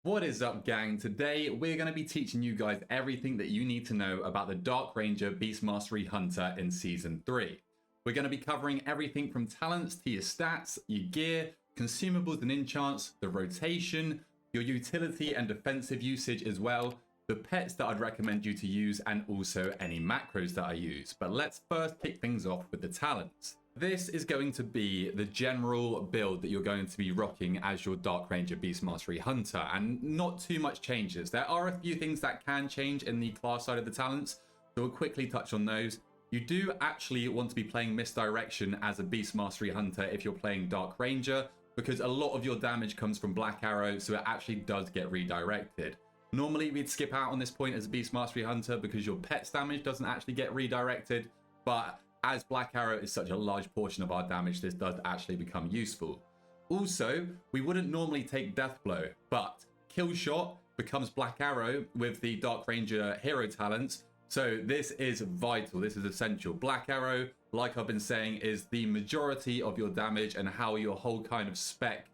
What is up, gang? Today we're going to be teaching you guys everything that you need to know about the Dark Ranger Beast Mastery Hunter in Season 3. We're going to be covering everything from talents to your stats, your gear, consumables and enchants, the rotation, your utility and defensive usage as well, the pets that I'd recommend you to use, and also any macros that I use. But let's first kick things off with the talents. This is going to be the general build that you're going to be rocking as your Dark Ranger Beast Mastery Hunter, and not too much changes. There are a few things that can change in the class side of the talents, so we'll quickly touch on those. You do actually want to be playing Misdirection as a Beast Mastery Hunter if you're playing Dark Ranger, because a lot of your damage comes from Black Arrow, so it actually does get redirected. Normally we'd skip out on this point as a Beast Mastery Hunter because your pet's damage doesn't actually get redirected, but as Black Arrow is such a large portion of our damage, this does actually become useful. Also, we wouldn't normally take Death Blow, but Kill Shot becomes Black Arrow with the Dark Ranger hero talents, so this is vital, this is essential. Black Arrow, like I've been saying, is the majority of your damage and how your whole kind of spec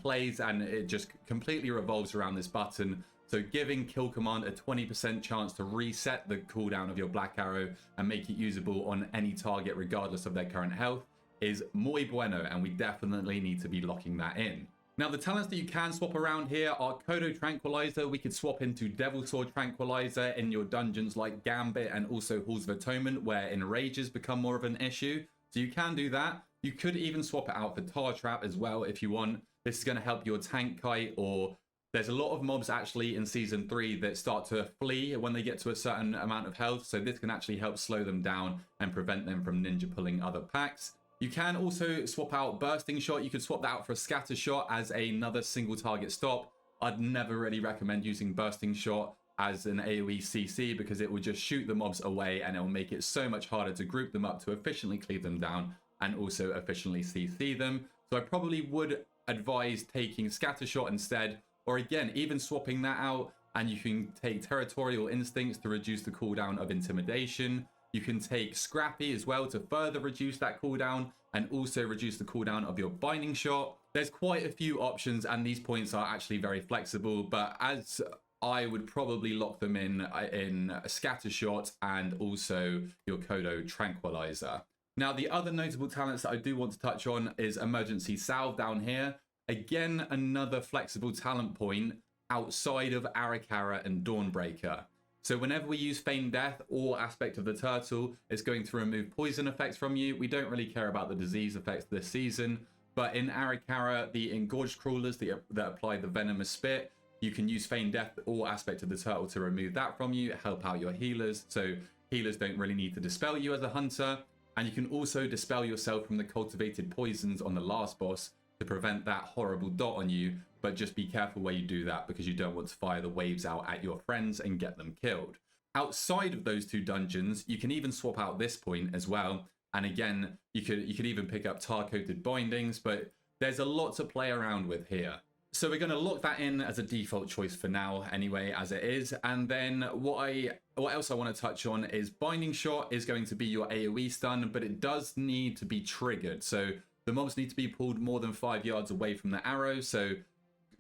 plays, and it just completely revolves around this button. So giving Kill Command a 20% chance to reset the cooldown of your Black Arrow and make it usable on any target regardless of their current health is muy bueno, and we definitely need to be locking that in. Now, the talents that you can swap around here are Kodo Tranquilizer. We could swap into Devil Sword Tranquilizer in your dungeons like Gambit and also Halls of Atonement, where enrages become more of an issue. So you can do that. You could even swap it out for Tar Trap as well if you want. This is going to help your tank kite, or there's a lot of mobs actually in Season 3 that start to flee when they get to a certain amount of health, so this can actually help slow them down and prevent them from ninja pulling other packs. You can also swap out Bursting Shot. You could swap that out for a Scatter Shot as another single target stop. I'd never really recommend using Bursting Shot as an AoE CC because it will just shoot the mobs away and it will make it so much harder to group them up to efficiently cleave them down and also efficiently CC them. So I probably would advise taking Scatter Shot instead, or again, even swapping that out, and you can take Territorial Instincts to reduce the cooldown of Intimidation. You can take Scrappy as well to further reduce that cooldown and also reduce the cooldown of your Binding Shot. There's quite a few options, and these points are actually very flexible, but as I would probably lock them in a Scatter Shot and also your Kodo Tranquilizer. Now, the other notable talents that I do want to touch on is Emergency Salve down here. Again, another flexible talent point outside of Arakara and Dawnbreaker. So whenever we use Feign Death or Aspect of the Turtle, it's going to remove poison effects from you. We don't really care about the disease effects this season, but in Arakara, the Engorged Crawlers that apply the Venomous Spit, you can use Feign Death or Aspect of the Turtle to remove that from you, help out your healers, so healers don't really need to dispel you as a hunter. And you can also dispel yourself from the Cultivated Poisons on the last boss to prevent that horrible dot on you, but just be careful where you do that because you don't want to fire the waves out at your friends and get them killed. Outside of those two dungeons, you can even swap out this point as well, and again, you could even pick up Tar-Coated Bindings, but there's a lot to play around with here. So we're going to lock that in as a default choice for now anyway, as it is. And then what else I want to touch on is Binding Shot is going to be your AoE stun, but it does need to be triggered. So the mobs need to be pulled more than 5 yards away from the arrow, so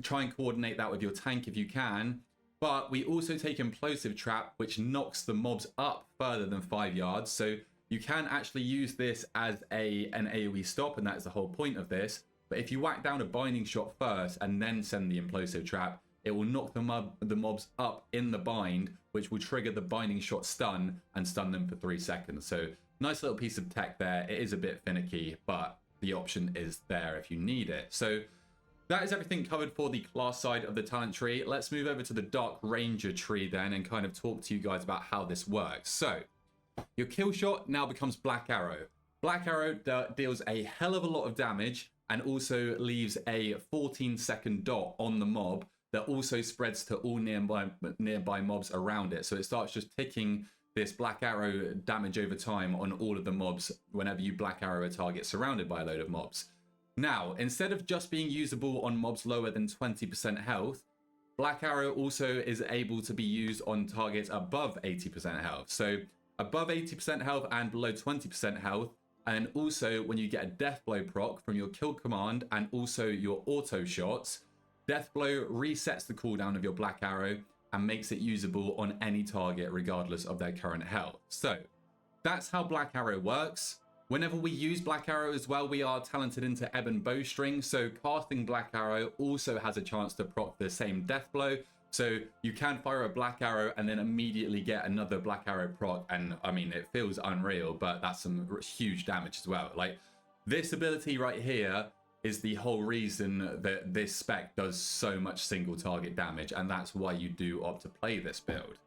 try and coordinate that with your tank if you can. But we also take Implosive Trap, which knocks the mobs up further than 5 yards, so you can actually use this as an AoE stop, and that's the whole point of this. But if you whack down a Binding Shot first and then send the Implosive Trap, it will knock the mobs up in the bind, which will trigger the Binding Shot stun and stun them for 3 seconds. So nice little piece of tech there. It is a bit finicky, but the option is there if you need it. So that is everything covered for the class side of the talent tree. Let's move over to the Dark Ranger tree then and kind of talk to you guys about how this works. So your Kill Shot now becomes Black Arrow. Black Arrow deals a hell of a lot of damage and also leaves a 14-second dot on the mob that also spreads to all nearby mobs around it. So it starts just ticking this Black Arrow damage over time on all of the mobs whenever you Black Arrow a target surrounded by a load of mobs. Now, instead of just being usable on mobs lower than 20% health, Black Arrow also is able to be used on targets above 80% health. So above 80% health and below 20% health, and also when you get a Death Blow proc from your Kill Command and also your auto shots, Death Blow resets the cooldown of your Black Arrow and makes it usable on any target regardless of their current health. So that's how Black Arrow works. Whenever we use Black Arrow as well, we are talented into Ebon Bowstring, so casting Black Arrow also has a chance to proc the same Death Blow. So you can fire a Black Arrow and then immediately get another Black Arrow proc, and I mean, it feels unreal, but that's some huge damage as well. Like, this ability right here is the whole reason that this spec does so much single target damage, and that's why you do opt to play this build.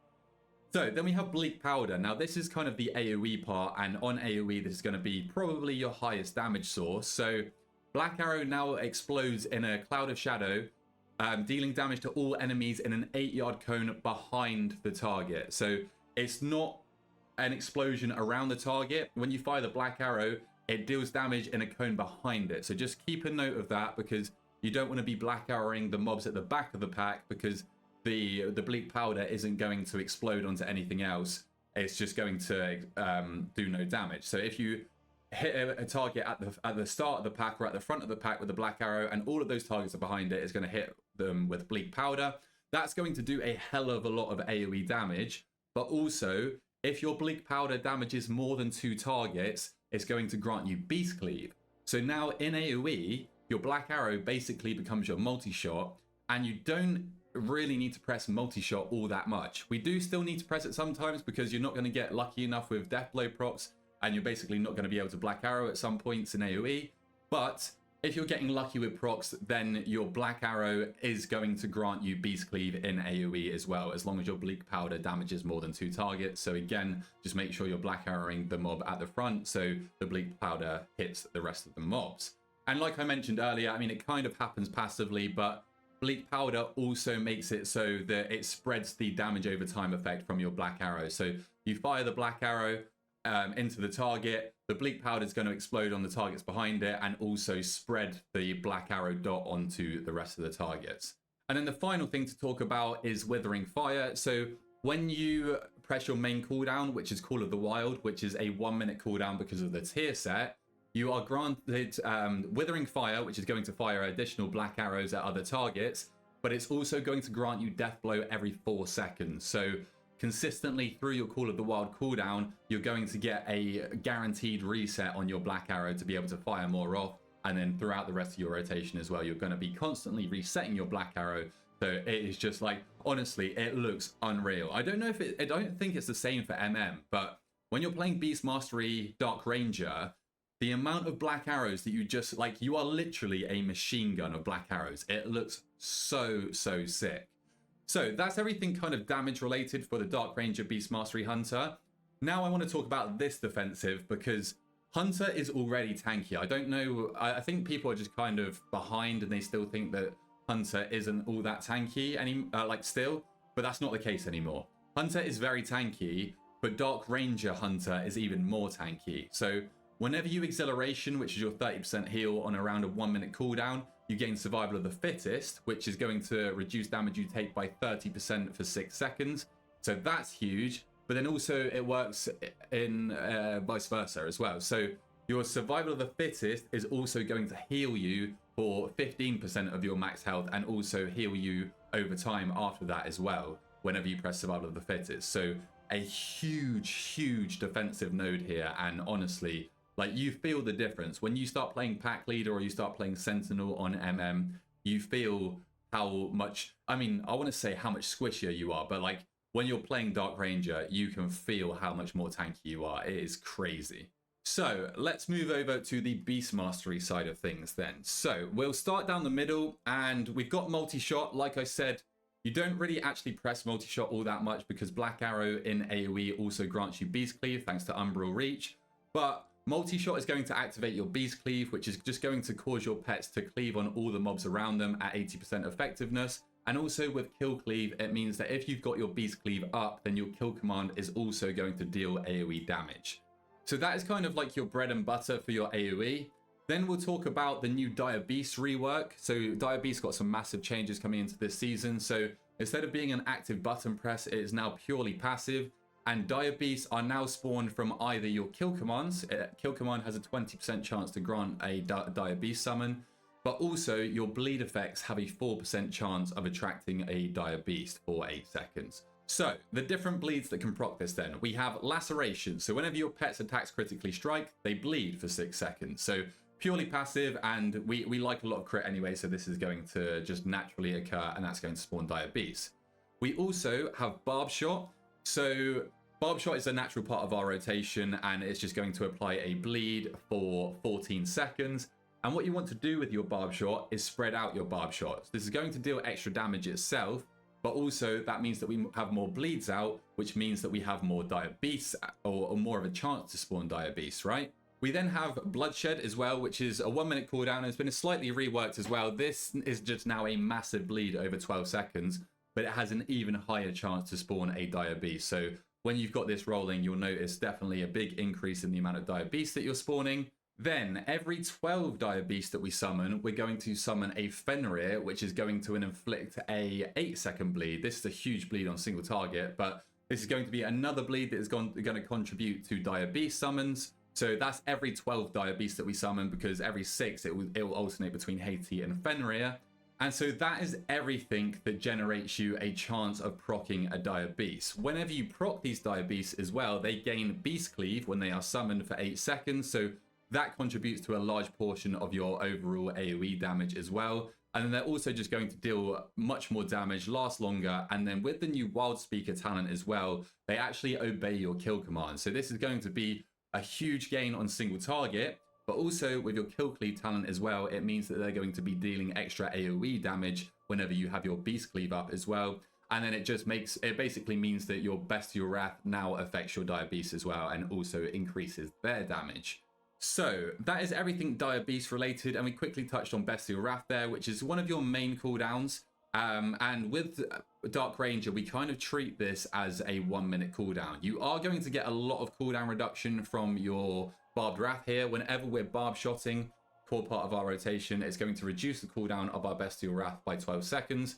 So then we have Bleak Powder. Now this is kind of the AoE part, and on AoE this is going to be probably your highest damage source. So Black Arrow now explodes in a cloud of shadow, dealing damage to all enemies in an 8-yard cone behind the target. So it's not an explosion around the target. When you fire the Black Arrow, it deals damage in a cone behind it. So just keep a note of that, because you don't want to be Black Arrowing the mobs at the back of the pack, because the Bleak Powder isn't going to explode onto anything else. It's just going to do no damage. So if you hit a target at the start of the pack or at the front of the pack with the Black Arrow, and all of those targets are behind it, is going to hit them with Bleak Powder, that's going to do a hell of a lot of AoE damage. But also, if your Bleak Powder damages more than 2 targets, it's going to grant you Beast Cleave. So now in AoE, your Black Arrow basically becomes your multi-shot, and you don't really need to press multi-shot all that much. We do still need to press it sometimes, because you're not going to get lucky enough with Death Blow procs, and you're basically not going to be able to Black Arrow at some points in AoE. But if you're getting lucky with procs, then your Black Arrow is going to grant you Beast Cleave in AoE as well, as long as your Bleak Powder damages more than 2 targets. So again, just make sure you're Black Arrowing the mob at the front, so the Bleak Powder hits the rest of the mobs. And like I mentioned earlier, I mean, it kind of happens passively, but Bleak Powder also makes it so that it spreads the damage over time effect from your Black Arrow. So you fire the Black Arrow into the target, the Bleak Powder is going to explode on the targets behind it, and also spread the Black Arrow dot onto the rest of the targets. And then the final thing to talk about is Withering Fire. So when you press your main cooldown, which is Call of the Wild, which is a 1-minute cooldown because of the tier set, you are granted Withering Fire, which is going to fire additional Black Arrows at other targets, but it's also going to grant you Death Blow every 4 seconds. So consistently through your Call of the Wild cooldown, you're going to get a guaranteed reset on your Black Arrow to be able to fire more off, and then throughout the rest of your rotation as well, you're going to be constantly resetting your Black Arrow. So it is just like, honestly, it looks unreal. I don't think it's the same for MM, but when you're playing Beast Mastery Dark Ranger, the amount of Black Arrows that you just, like, you are literally a machine gun of Black Arrows. It looks so sick. So that's everything kind of damage related for the Dark Ranger Beast Mastery Hunter. Now I want to talk about this defensive, because Hunter is already tanky. I don't know, I think people are just kind of behind and they still think that Hunter isn't all that tanky still, but that's not the case anymore. Hunter is very tanky, but Dark Ranger Hunter is even more tanky. So whenever you Exhilaration, which is your 30% heal on around a 1-minute cooldown, you gain Survival of the Fittest, which is going to reduce damage you take by 30% for 6 seconds. So that's huge. But then also it works in vice versa as well. So your Survival of the Fittest is also going to heal you for 15% of your max health, and also heal you over time after that as well, whenever you press Survival of the Fittest. So a huge defensive node here, and honestly, like, you feel the difference when you start playing Pack Leader or you start playing Sentinel on MM. You feel how much, I mean, I want to say how much squishier you are, but like when you're playing Dark Ranger, you can feel how much more tanky you are. It is crazy. So let's move over to the Beast Mastery side of things then. So we'll start down the middle, and we've got multi-shot. Like I said, you don't really actually press multi-shot all that much, because Black Arrow in AoE also grants you Beast Cleave thanks to Umbral Reach. But multi-shot is going to activate your Beast Cleave, which is just going to cause your pets to cleave on all the mobs around them at 80% effectiveness. And also with Kill Cleave, it means that if you've got your Beast Cleave up, then your Kill Command is also going to deal AoE damage. So that is kind of like your bread and butter for your AoE. Then we'll talk about the new Dire Beast rework. So Dire Beast got some massive changes coming into this season. So instead of being an active button press, it is now purely passive. And Dire Beasts are now spawned from either your kill commands. Kill command has a 20% chance to grant a Dire Beast summon. but also your bleed effects have a 4% chance of attracting a dire beast for 8 seconds. So the different bleeds that can proc this then, we have laceration. So whenever your pet's attacks critically strike, they bleed for 6 seconds. So purely passive, and we like a lot of crit anyway, so this is going to just naturally occur, and that's going to spawn dire beasts. We also have barb shot. So barb shot is a natural part of our rotation, and it's just going to apply a bleed for 14 seconds. And what you want to do with your barb shot is spread out your barb shots. This is going to deal extra damage itself, but also that means that we have more bleeds out, which means that we have more dire beasts, or more of a chance to spawn dire beasts, right? We then have bloodshed as well, which is a 1-minute cooldown, and it's been slightly reworked as well. This is just now a massive bleed over 12 seconds, but it has an even higher chance to spawn a dire beast. So when you've got this rolling, you'll notice definitely a big increase in the amount of dire beasts that you're spawning. Then every 12 dire beasts that we summon, we're going to summon a Fenrir, which is going to inflict a 8-second bleed. This is a huge bleed on single target, but this is going to be another bleed that is going to contribute to dire beast summons. So that's every 12 dire beasts that we summon, because every 6 it will alternate between Haiti and Fenrir. And so that is everything that generates you a chance of proccing a dire beast. Whenever you proc these dire beasts as well, they gain beast cleave when they are summoned for 8 seconds. So that contributes to a large portion of your overall AoE damage as well. And then they're also just going to deal much more damage, last longer. And then with the new Wild Speaker talent as well, they actually obey your kill command. So this is going to be a huge gain on single target, but also with your kill cleave talent as well, it means that they're going to be dealing extra AoE damage whenever you have your beast cleave up as well. And then it basically means that your Bestial Wrath now affects your dire beast as well, and also increases their damage. So that is everything dire beast related, and we quickly touched on Bestial Wrath there, which is one of your main cooldowns. And with Dark Ranger, we kind of treat this as a 1-minute cooldown. You are going to get a lot of cooldown reduction from your Barbed Wrath here. Whenever we're barb shotting, core part of our rotation, it's going to reduce the cooldown of our Bestial Wrath by 12 seconds.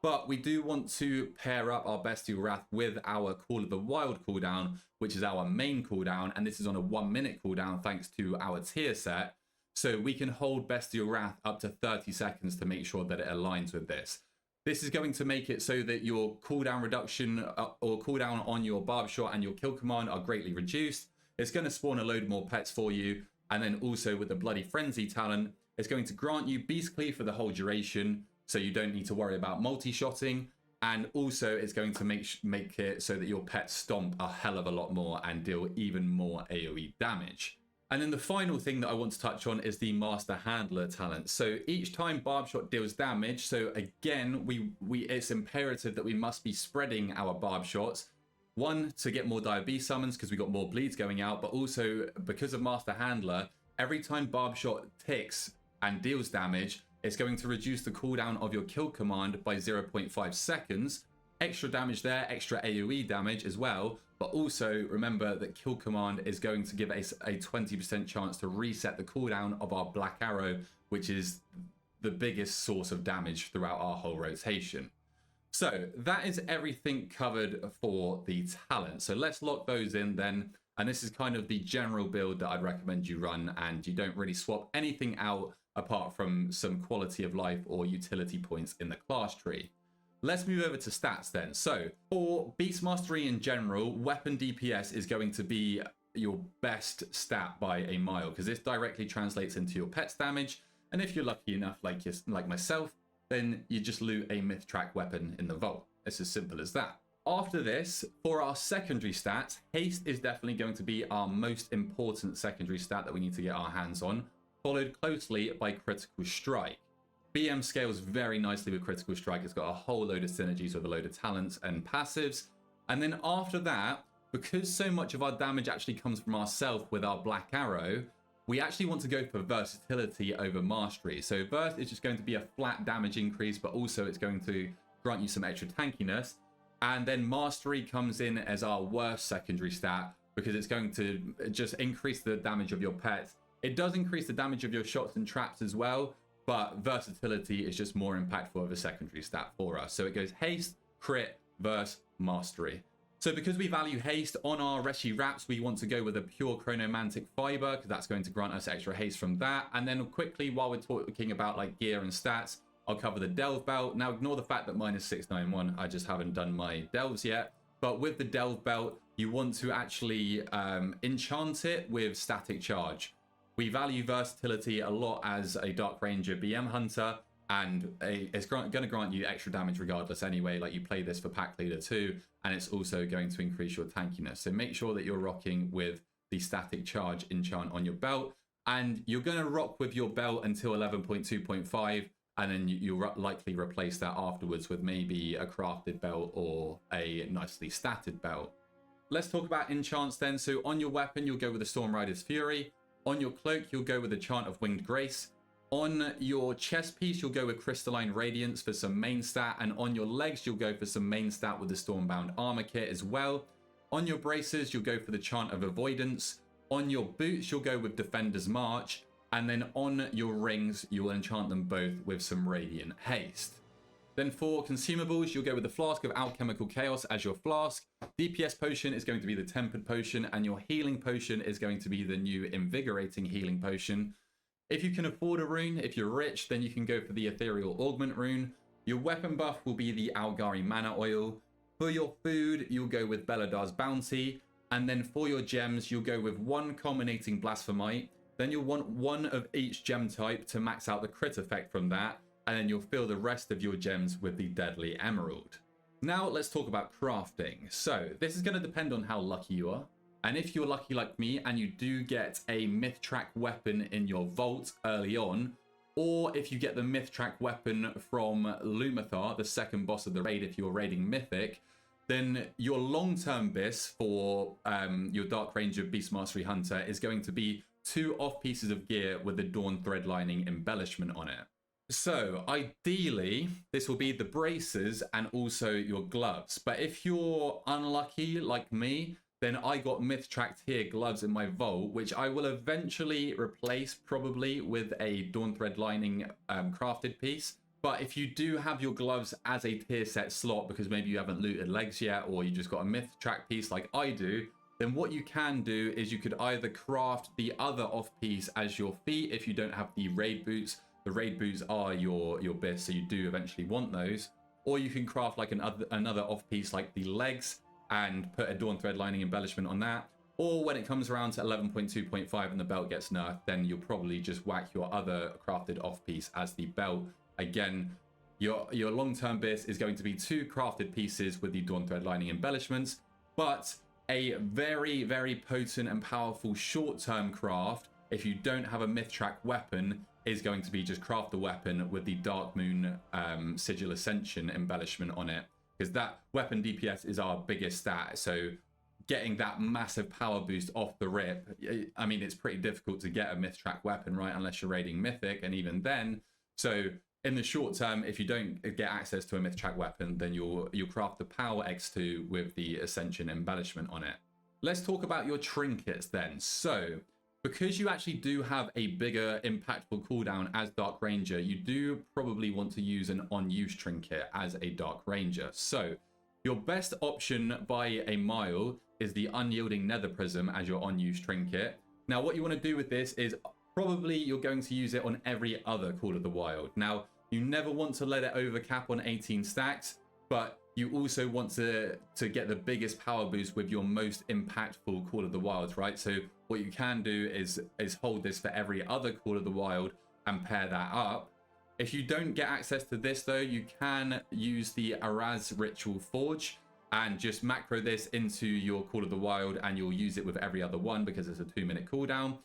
But we do want to pair up our Bestial Wrath with our Call of the Wild cooldown, which is our main cooldown, and this is on a 1-minute cooldown thanks to our tier set. So we can hold Bestial Wrath up to 30 seconds to make sure that it aligns with this. This is going to make it so that your cooldown reduction or cooldown on your barb shot and your kill command are greatly reduced. It's going to spawn a load more pets for you. And then also with the Bloody Frenzy talent, it's going to grant you Beast Cleave for the whole duration, so you don't need to worry about multi-shotting. And also it's going to make it so that your pets stomp a hell of a lot more and deal even more AoE damage. And then the final thing that I want to touch on is the Master Handler talent. So each time Barb Shot deals damage, so again, it's imperative that we must be spreading our Barb Shots. One, to get more dire beast summons because we got more bleeds going out, but also because of Master Handler, every time Barb Shot ticks and deals damage, it's going to reduce the cooldown of your kill command by 0.5 seconds. Extra damage there, extra AoE damage as well. But also remember that kill command is going to give us a 20% chance to reset the cooldown of our Black Arrow, which is the biggest source of damage throughout our whole rotation. So that is everything covered for the talent. So let's lock those in then. And this is kind of the general build that I'd recommend you run, and you don't really swap anything out apart from some quality of life or utility points in the class tree. Let's move over to stats then. So for Beast Mastery in general, weapon DPS is going to be your best stat by a mile, because this directly translates into your pet's damage. And if you're lucky enough, like myself, then you just loot a myth track weapon in the vault. It's as simple as that. After this, for our secondary stats, haste is definitely going to be our most important secondary stat that we need to get our hands on, followed closely by critical strike. BM scales very nicely with critical strike. It's got a whole load of synergies with a load of talents and passives. And then after that, because so much of our damage actually comes from ourselves with our Black Arrow, we actually want to go for versatility over mastery. So Verse is just going to be a flat damage increase, but also it's going to grant you some extra tankiness. And then mastery comes in as our worst secondary stat, because it's going to just increase the damage of your pets. It does increase the damage of your shots and traps as well, but versatility is just more impactful of a secondary stat for us. So it goes haste, crit, verse, mastery. So because we value haste on our Reshi wraps, we want to go with a pure chronomantic fiber because that's going to grant us extra haste from that. And then quickly, while we're talking about like gear and stats, I'll cover the delve belt. Now ignore the fact that mine is 691. I just haven't done my delves yet. But with the delve belt, you want to actually enchant it with static charge. We value versatility a lot as a Dark Ranger BM hunter, and it's going to grant you extra damage regardless anyway. Like, you play this for pack leader too, and it's also going to increase your tankiness. So make sure that you're rocking with the static charge enchant on your belt, and you're going to rock with your belt until 11.2.5, and then you'll likely replace that afterwards with maybe a crafted belt or a nicely statted belt. Let's talk about enchants then. So on your weapon, you'll go with the Storm Rider's Fury. On your cloak, you'll go with the Chant of Winged Grace. On your chest piece, you'll go with Crystalline Radiance for some main stat. And on your legs, you'll go for some main stat with the Stormbound Armor Kit as well. On your braces, you'll go for the Chant of Avoidance. On your boots, you'll go with Defender's March. And then on your rings, you'll enchant them both with some Radiant Haste. Then for consumables, you'll go with the Flask of Alchemical Chaos as your flask. DPS potion is going to be the Tempered Potion, and your healing potion is going to be the new Invigorating Healing Potion. If you can afford a rune, if you're rich, then you can go for the Ethereal Augment rune. Your weapon buff will be the Algari Mana Oil. For your food, you'll go with Beladar's Bounty. And then for your gems, you'll go with one Culminating Blasphemite. Then you'll want one of each gem type to max out the crit effect from that. And then you'll fill the rest of your gems with the Deadly Emerald. Now let's talk about crafting. So this is going to depend on how lucky you are. And if you're lucky like me and you do get a Myth Track weapon in your vault early on, or if you get the Myth Track weapon from Lumathar, the second boss of the raid if you're raiding Mythic, then your long-term bis for your Dark Ranger Beast Mastery Hunter is going to be 2 off pieces of gear with the Dawn Thread Lining embellishment on it. So ideally, this will be the braces and also your gloves. But if you're unlucky like me, then I got Myth Track tier gloves in my vault, which I will eventually replace probably with a Dawn Thread Lining crafted piece. But if you do have your gloves as a tier set slot because maybe you haven't looted legs yet, or you just got a Myth Track piece like I do, then what you can do is you could either craft the other off piece as your feet if you don't have the raid boots. The raid boots are your bis, so you do eventually want those. Or you can craft like another off piece like the legs and put a Dawn Thread Lining embellishment on that. Or when it comes around to 11.2.5 and the belt gets nerfed, then you'll probably just whack your other crafted off piece as the belt. Again, your long-term bis is going to be 2 crafted pieces with the Dawn Thread Lining embellishments, but a very, very potent and powerful short-term craft, if you don't have a Myth Track weapon, is going to be just craft the weapon with the Dark Moon Sigil Ascension embellishment on it, because that weapon DPS is our biggest stat. So getting that massive power boost off the rip, I mean, it's pretty difficult to get a Myth Track weapon, right, unless you're raiding Mythic, and even then. So in the short term, if you don't get access to a Myth Track weapon, then you'll craft the Power X2 with the Ascension embellishment on it. Let's talk about your trinkets then. So because you actually do have a bigger impactful cooldown as Dark Ranger, you do probably want to use an on-use trinket as a Dark Ranger. So your best option by a mile is the Unyielding Nether Prism as your on-use trinket. Now what you want to do with this is probably you're going to use it on every other Call of the Wild. Now you never want to let it overcap on 18 stacks, but you also want to get the biggest power boost with your most impactful Call of the Wilds, right? So what you can do is hold this for every other Call of the Wild and pair that up. If you don't get access to this though, you can use the Araz Ritual Forge and just macro this into your Call of the Wild, and you'll use it with every other one because it's a 2-minute cooldown.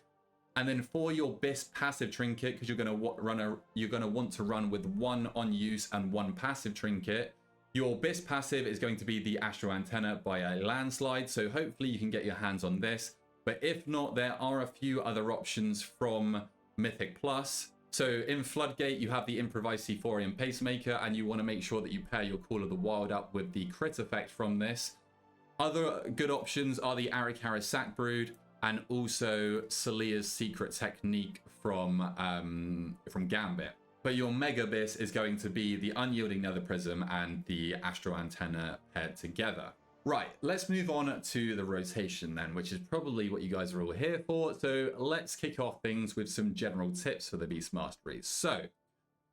And then for your BIS passive trinket, because you're going to want to run with 1 on use and 1 passive trinket, your BIS passive is going to be the Astral Antenna by a landslide. So hopefully you can get your hands on this. But if not, there are a few other options from Mythic Plus. So in Floodgate, you have the Improvised Sephorian Pacemaker, and you want to make sure that you pair your Call of the Wild up with the crit effect from this. Other good options are the Arikara Sack Brood and also Celia's Secret Technique from Gambit. But your Mega Bis is going to be the Unyielding Nether Prism and the Astral Antenna paired together. Right, let's move on to the rotation then, which is probably what you guys are all here for. So let's kick off things with some general tips for the Beast Mastery. So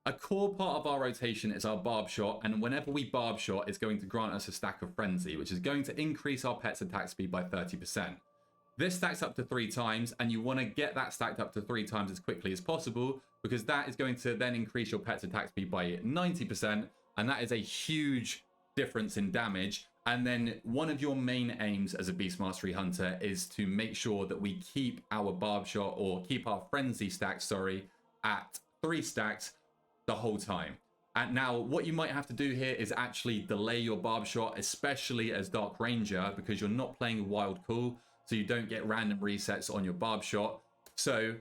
a core part of our rotation is our barb shot, and whenever we barb shot, it's going to grant us a stack of frenzy, which is going to increase our pet's attack speed by 30%. This stacks up to 3 times, and you want to get that stacked up to 3 times as quickly as possible, because that is going to then increase your pet's attack speed by 90%, and that is a huge difference in damage. And then one of your main aims as a Beast Mastery Hunter is to make sure that we keep our barb shot, or keep our frenzy stack, sorry, at 3 stacks the whole time. And now what you might have to do here is actually delay your barb shot, especially as Dark Ranger, because you're not playing Wild Call, so you don't get random resets on your barb shot. So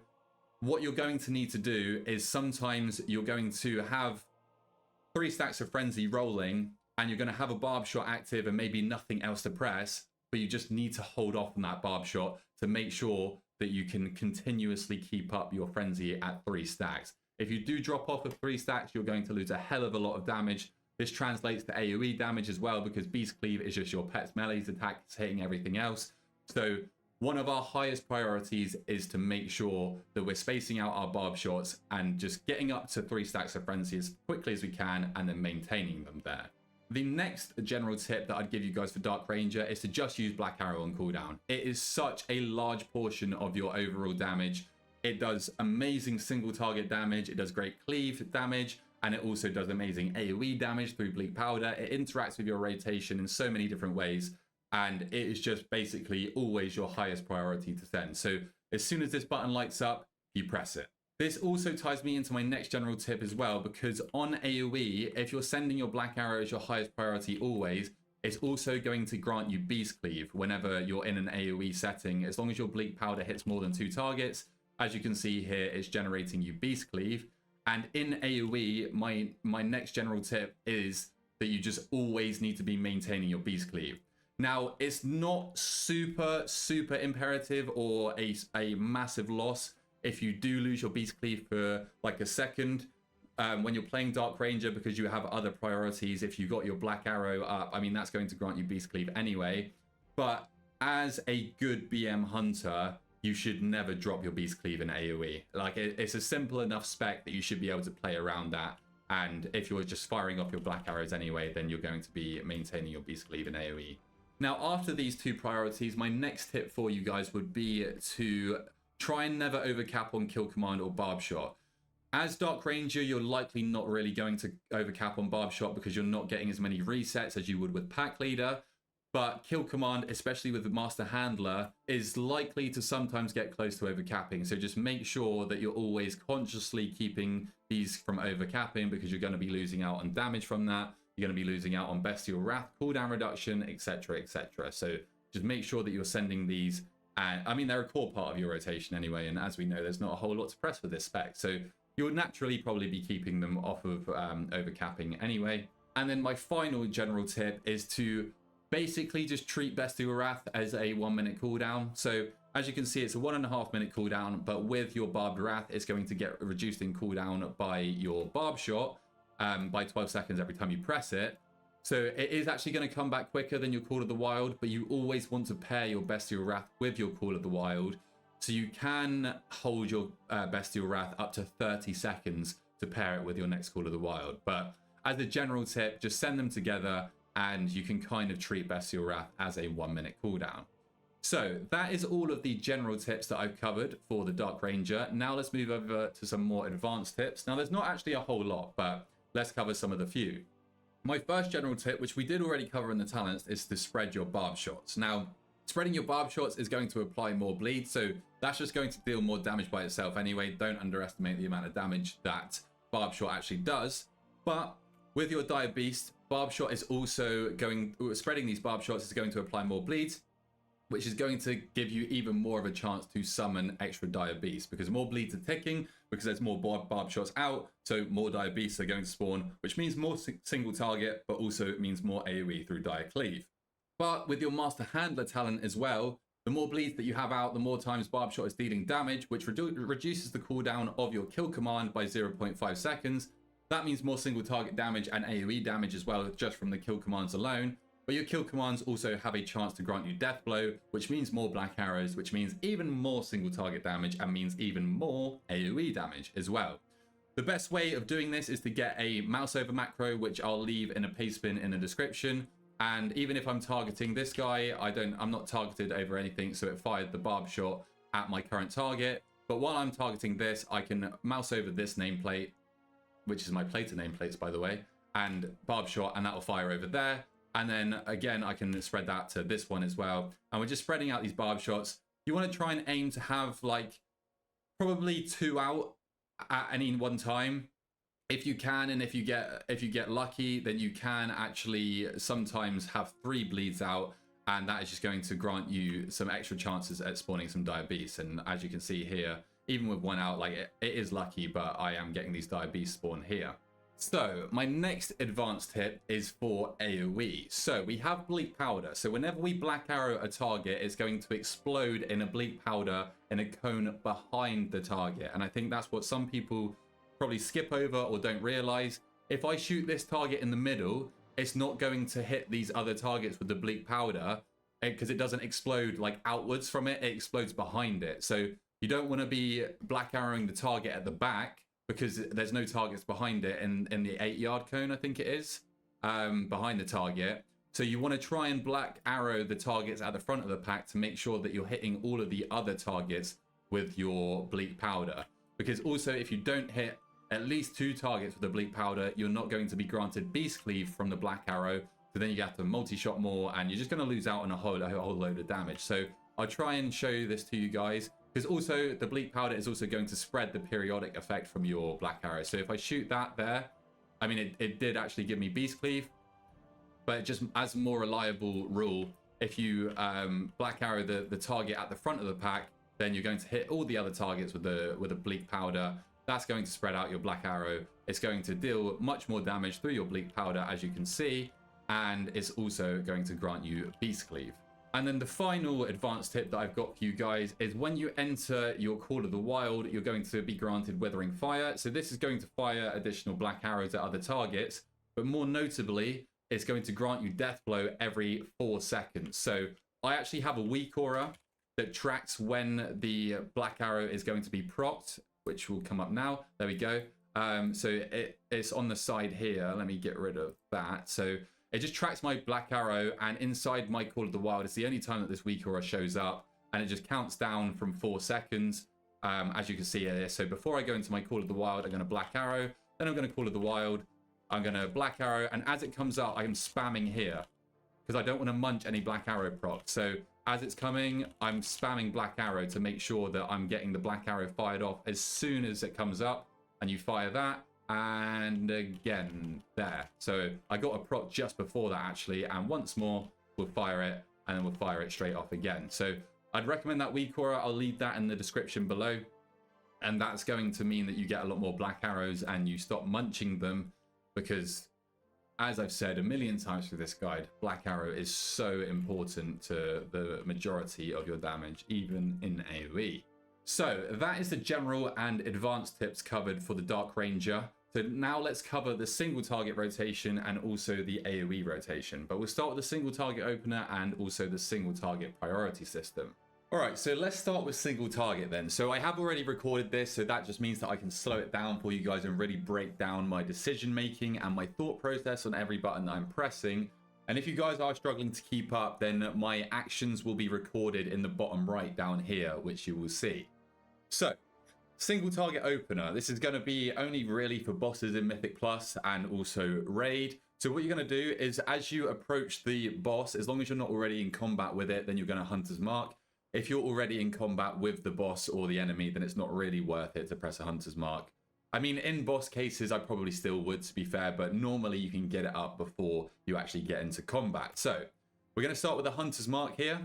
what you're going to need to do is sometimes you're going to have 3 stacks of frenzy rolling, and you're going to have a barb shot active and maybe nothing else to press, but you just need to hold off on that barb shot to make sure that you can continuously keep up your frenzy at 3 stacks. If you do drop off of 3 stacks, you're going to lose a hell of a lot of damage. This translates to AoE damage as well, because Beast Cleave is just your pet's melee's attack, it's hitting everything else. So one of our highest priorities is to make sure that we're spacing out our barb shots and just getting up to 3 stacks of frenzy as quickly as we can, and then maintaining them there. The next general tip that I'd give you guys for Dark Ranger is to just use Black Arrow on cooldown. It is such a large portion of your overall damage. It does amazing single target damage, it does great cleave damage, and it also does amazing AoE damage through Bleak Powder. It interacts with your rotation in so many different ways, and it is just basically always your highest priority to send. So as soon as this button lights up, you press it. This also ties me into my next general tip as well, because on AoE, if you're sending your Black Arrow as your highest priority always, it's also going to grant you Beast Cleave whenever you're in an AoE setting. As long as your Bleak Powder hits more than 2 targets, as you can see here, it's generating you Beast Cleave. And in AoE, my next general tip is that you just always need to be maintaining your Beast Cleave. Now, it's not super imperative or a massive loss if you do lose your Beast Cleave for like a second when you're playing Dark Ranger, because you have other priorities. If you got your Black Arrow up, I mean, that's going to grant you Beast Cleave anyway. But as a good BM Hunter, you should never drop your Beast Cleave in AoE. Like, it's a simple enough spec that you should be able to play around that. And if you're just firing off your Black Arrows anyway, then you're going to be maintaining your Beast Cleave in AoE. Now, after these 2 priorities, my next tip for you guys would be to try and never overcap on Kill Command or Barb Shot. As Dark Ranger, you're likely not really going to overcap on Barb Shot because you're not getting as many resets as you would with Pack Leader. But Kill Command, especially with the Master Handler, is likely to sometimes get close to overcapping. So just make sure that you're always consciously keeping these from overcapping, because you're going to be losing out on damage from that. You're going to be losing out on Bestial Wrath, cooldown reduction, etc, etc. So just make sure that you're sending these. And I mean, they're a core part of your rotation anyway. And as we know, there's not a whole lot to press for this spec. So you'll naturally probably be keeping them off of overcapping anyway. And then my final general tip is to basically just treat Bestial Wrath as a 1-minute cooldown. So as you can see, it's a 1.5 minute cooldown, but with your Barbed Wrath, it's going to get reduced in cooldown by your Barb Shot by 12 seconds every time you press it. So it is actually going to come back quicker than your Call of the Wild, but you always want to pair your Bestial Wrath with your Call of the Wild. So you can hold your Bestial Wrath up to 30 seconds to pair it with your next Call of the Wild. But as a general tip, just send them together, and you can kind of treat Bestial Wrath as a 1-minute cooldown. So that is all of the general tips that I've covered for the Dark Ranger. Now let's move over to some more advanced tips. Now there's not actually a whole lot, but let's cover some of the few. My first general tip, which we did already cover in the talents, is to spread your barb shots. Now, spreading your barb shots is going to apply more bleed, so that's just going to deal more damage by itself anyway. Don't underestimate the amount of damage that barb shot actually does. But with your Dire Beast, barb shot is also spreading these barb shots is going to apply more bleeds, which is going to give you even more of a chance to summon extra Dire Beasts, because more bleeds are ticking, because there's more barb shots out, so more Dire Beasts are going to spawn, which means more single target, but also it means more AoE through Dire Cleave. But with your Master Handler talent as well, the more bleeds that you have out, the more times barb shot is dealing damage, which reduces the cooldown of your kill command by 0.5 seconds. That means more single target damage and AoE damage as well, just from the kill commands alone. But your kill commands also have a chance to grant you death blow, which means more black arrows, which means even more single target damage and means even more AoE damage as well. The best way of doing this is to get a mouse over macro, which I'll leave in a paste bin in the description. And even if I'm targeting this guy, I'm not targeted over anything, so it fired the barb shot at my current target. But while I'm targeting this, I can mouse over this nameplate, which is my plater nameplates, by the way, and barb shot, and that will fire over there. And then again, I can spread that to this one as well. And we're just spreading out these barb shots. You want to try and aim to have like probably 2 out at any one time if you can, and if you get lucky, then you can actually sometimes have 3 bleeds out, and that is just going to grant you some extra chances at spawning some diabetes. And as you can see here, even with 1 out, like it is lucky, but I am getting these diabetes spawn here. So my next advanced tip is for AoE. So we have bleak powder. So whenever we black arrow a target, it's going to explode in a bleak powder in a cone behind the target. And I think that's what some people probably skip over or don't realize. If I shoot this target in the middle, it's not going to hit these other targets with the bleak powder because it doesn't explode like outwards from it. It explodes behind it. So you don't want to be black arrowing the target at the back, because there's no targets behind it in the 8-yard cone, I think it is, behind the target. So you want to try and black arrow the targets at the front of the pack to make sure that you're hitting all of the other targets with your bleak powder. Because also, if you don't hit at least 2 targets with the bleak powder, you're not going to be granted beast cleave from the black arrow. So then you have to multi-shot more, and you're just going to lose out on a whole load of damage. So I'll try and show this to you guys. Because also the bleak powder is also going to spread the periodic effect from your black arrow. So if I shoot that there, I mean, it did actually give me beast cleave, but just as a more reliable rule, if you black arrow the target at the front of the pack, then you're going to hit all the other targets with a bleak powder. That's going to spread out your black arrow. It's going to deal much more damage through your bleak powder, as you can see, and it's also going to grant you beast cleave. And then the final advanced tip that I've got for you guys is when you enter your Call of the Wild, you're going to be granted Withering Fire. So this is going to fire additional black arrows at other targets, but more notably, it's going to grant you Death Blow every 4 seconds. So I actually have a weak aura that tracks when the black arrow is going to be procced, which will come up now. There we go. So it's on the side here. Let me get rid of that. So it just tracks my black arrow, and inside my Call of the Wild, it's the only time that this weak aura shows up, and it just counts down from 4 seconds, as you can see here. So before I go into my Call of the Wild, I'm going to black arrow, then I'm going to Call of the Wild, I'm going to black arrow, and as it comes up, I'm spamming here, because I don't want to munch any black arrow proc. So as it's coming, I'm spamming black arrow to make sure that I'm getting the black arrow fired off as soon as it comes up, and you fire that. And again there, so I got a proc just before that actually, and once more we'll fire it, and then we'll fire it straight off again. So I'd recommend that weak aura. I'll leave that in the description below, and that's going to mean that you get a lot more black arrows and you stop munching them, because as I've said a million times through this guide, black arrow is so important to the majority of your damage, even in AoE. So that is the general and advanced tips covered for the Dark Ranger. So now let's cover the single target rotation and also the AoE rotation. But we'll start with the single target opener and also the single target priority system. All right, so let's start with single target then. So I have already recorded this, so that just means that I can slow it down for you guys and really break down my decision making and my thought process on every button that I'm pressing. And if you guys are struggling to keep up, then my actions will be recorded in the bottom right down here, which you will see. So, single target opener. This is going to be only really for bosses in Mythic Plus and also Raid. So what you're going to do is, as you approach the boss, as long as you're not already in combat with it, then you're going to Hunter's Mark. If you're already in combat with the boss or the enemy, then it's not really worth it to press a Hunter's Mark. I mean, in boss cases, I probably still would, to be fair, but normally you can get it up before you actually get into combat. So, we're going to start with a Hunter's Mark here.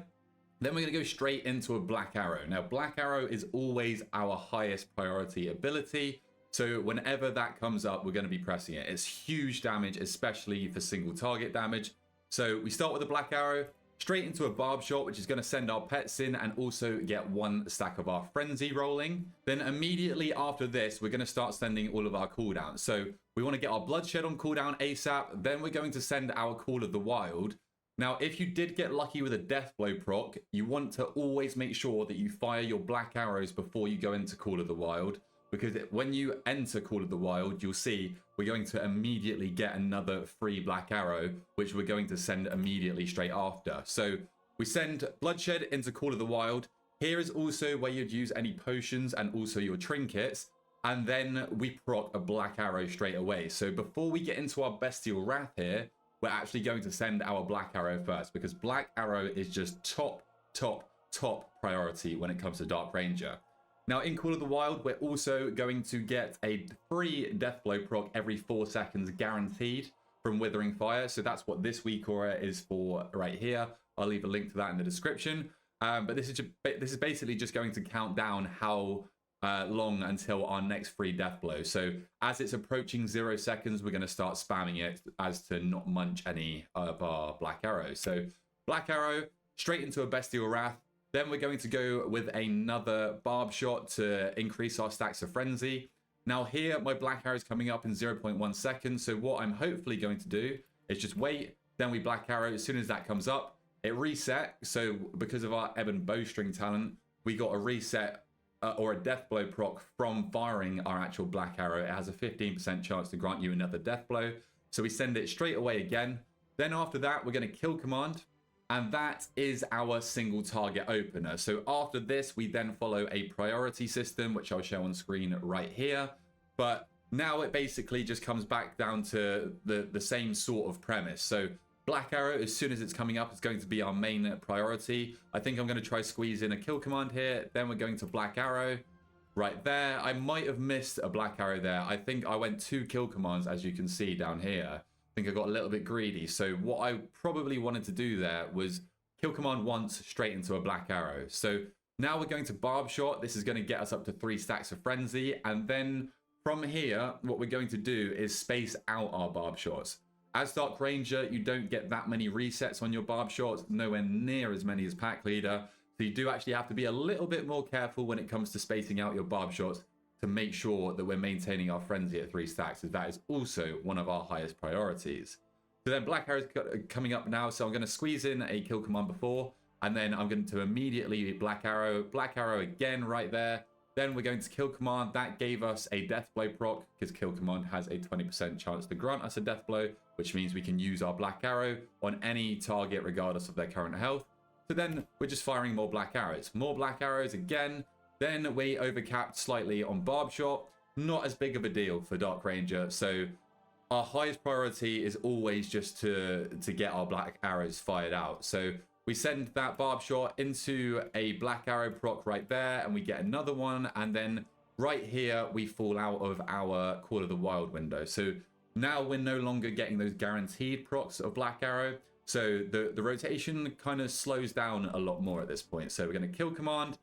Then we're going to go straight into a Black Arrow. Now, Black Arrow is always our highest priority ability. So whenever that comes up, we're going to be pressing it. It's huge damage, especially for single target damage. So we start with a Black Arrow, straight into a Barb Shot, which is going to send our pets in and also get 1 stack of our Frenzy rolling. Then immediately after this, we're going to start sending all of our cooldowns. So we want to get our Bloodshed on cooldown ASAP. Then we're going to send our Call of the Wild. Now, if you did get lucky with a death blow proc, you want to always make sure that you fire your black arrows before you go into Call of the Wild, because when you enter Call of the Wild, you'll see we're going to immediately get another free black arrow, which we're going to send immediately straight after. So we send Bloodshed into Call of the Wild. Here is also where you'd use any potions and also your trinkets, and then we proc a black arrow straight away. So before we get into our Bestial Wrath here, we're actually going to send our black arrow first, because black arrow is just top priority when it comes to Dark Ranger. Now in Call of the Wild, we're also going to get a free death blow proc every 4 seconds guaranteed from Withering Fire. So that's what this week aura is for right here. I'll leave a link to that in the description. But this is basically just going to count down how long until our next free death blow. So as it's approaching 0 seconds, we're going to start spamming it as to not munch any of our black arrows. So black arrow straight into a Bestial Wrath. Then we're going to go with another barb shot to increase our stacks of frenzy. Now here my black arrow is coming up in 0.1 seconds. So what I'm hopefully going to do is just wait. Then we black arrow. As soon as that comes up, it reset. So because of our Ebon Bowstring talent, we got a reset or a death blow proc from firing our actual black arrow. It has a 15% chance to grant you another death blow. So we send it straight away again. Then after that, we're going to kill command. And that is our single target opener. So after this, we then follow a priority system, which I'll show on screen right here. But now it basically just comes back down to the same sort of premise. So black arrow, as soon as it's coming up, is going to be our main priority. I think I'm going to try squeeze in a kill command here. Then we're going to black arrow right there. I might have missed a black arrow there. I think I went 2 kill commands, as you can see down here. I think I got a little bit greedy. So what I probably wanted to do there was kill command once straight into a black arrow. So now we're going to barb shot. This is going to get us up to 3 stacks of frenzy. And then from here, what we're going to do is space out our barb shots. As Dark Ranger, you don't get that many resets on your barb shots, nowhere near as many as Pack Leader. So you do actually have to be a little bit more careful when it comes to spacing out your barb shots to make sure that we're maintaining our frenzy at 3 stacks, as that is also one of our highest priorities. So then black arrow's coming up now, so I'm going to squeeze in a kill command before, and then I'm going to immediately black arrow again right there. Then we're going to kill command. That gave us a death blow proc, because kill command has a 20% chance to grant us a death blow, which means we can use our black arrow on any target regardless of their current health. So then we're just firing more black arrows. More black arrows again. Then we overcapped slightly on barb shot. Not as big of a deal for Dark Ranger. So our highest priority is always just to get our black arrows fired out. So we send that barb shot into a black arrow proc right there, and we get another one. And then right here, we fall out of our Call of the Wild window. So now we're no longer getting those guaranteed procs of black arrow. So the rotation kind of slows down a lot more at this point. So we're going to kill command.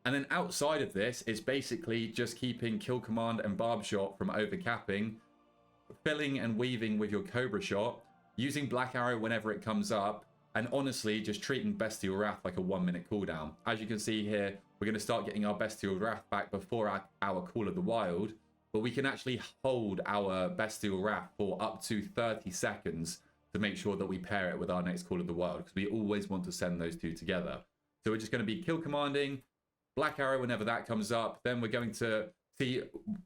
And then outside of this, it's basically just keeping kill command and barb shot from overcapping, filling and weaving with your Cobra shot, using black arrow whenever it comes up, and honestly just treating Bestial Wrath like a 1-minute cooldown. As you can see here, we're going to start getting our Bestial Wrath back before our Call of the Wild, but we can actually hold our Bestial Wrath for up to 30 seconds to make sure that we pair it with our next Call of the Wild, because we always want to send those two together. So we're just going to be kill commanding, black arrow whenever that comes up. Then we're going to see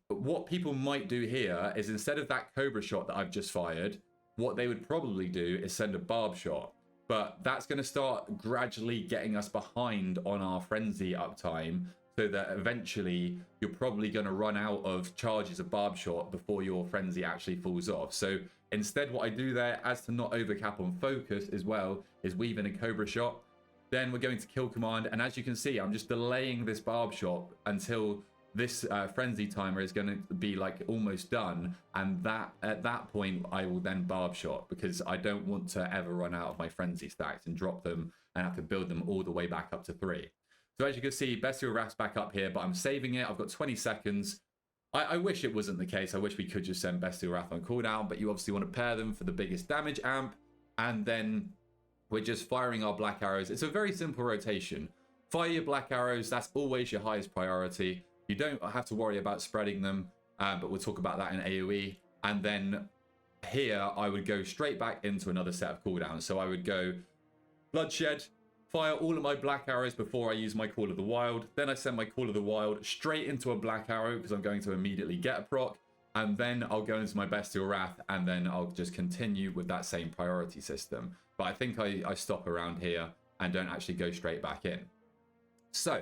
what people might do here is, instead of that Cobra shot that I've just fired, what they would probably do is send a barb shot. But that's going to start gradually getting us behind on our frenzy uptime, so that eventually you're probably going to run out of charges of barb shot before your frenzy actually falls off. So instead, what I do there, as to not overcap on focus as well, is weave in a Cobra shot. Then we're going to kill command, and as you can see, I'm just delaying this barb shot until this frenzy timer is going to be like almost done, and at that point I will then barb shot, because I don't want to ever run out of my frenzy stacks and drop them and have to build them all the way back up to 3. So as you can see, Bestial Wrath's back up here, but I'm saving it. I've got 20 seconds. I wish it wasn't the case. I wish we could just send Bestial Wrath on cooldown, but you obviously want to pair them for the biggest damage amp, and then we're just firing our black arrows. It's a very simple rotation. Fire your black arrows. That's always your highest priority. You don't have to worry about spreading them, but we'll talk about that in AoE. And then here, I would go straight back into another set of cooldowns. So I would go Bloodshed, fire all of my black arrows before I use my Call of the Wild. Then I send my Call of the Wild straight into a black arrow because I'm going to immediately get a proc. And then I'll go into my Bestial Wrath, and then I'll just continue with that same priority system. But I think I stop around here and don't actually go straight back in. So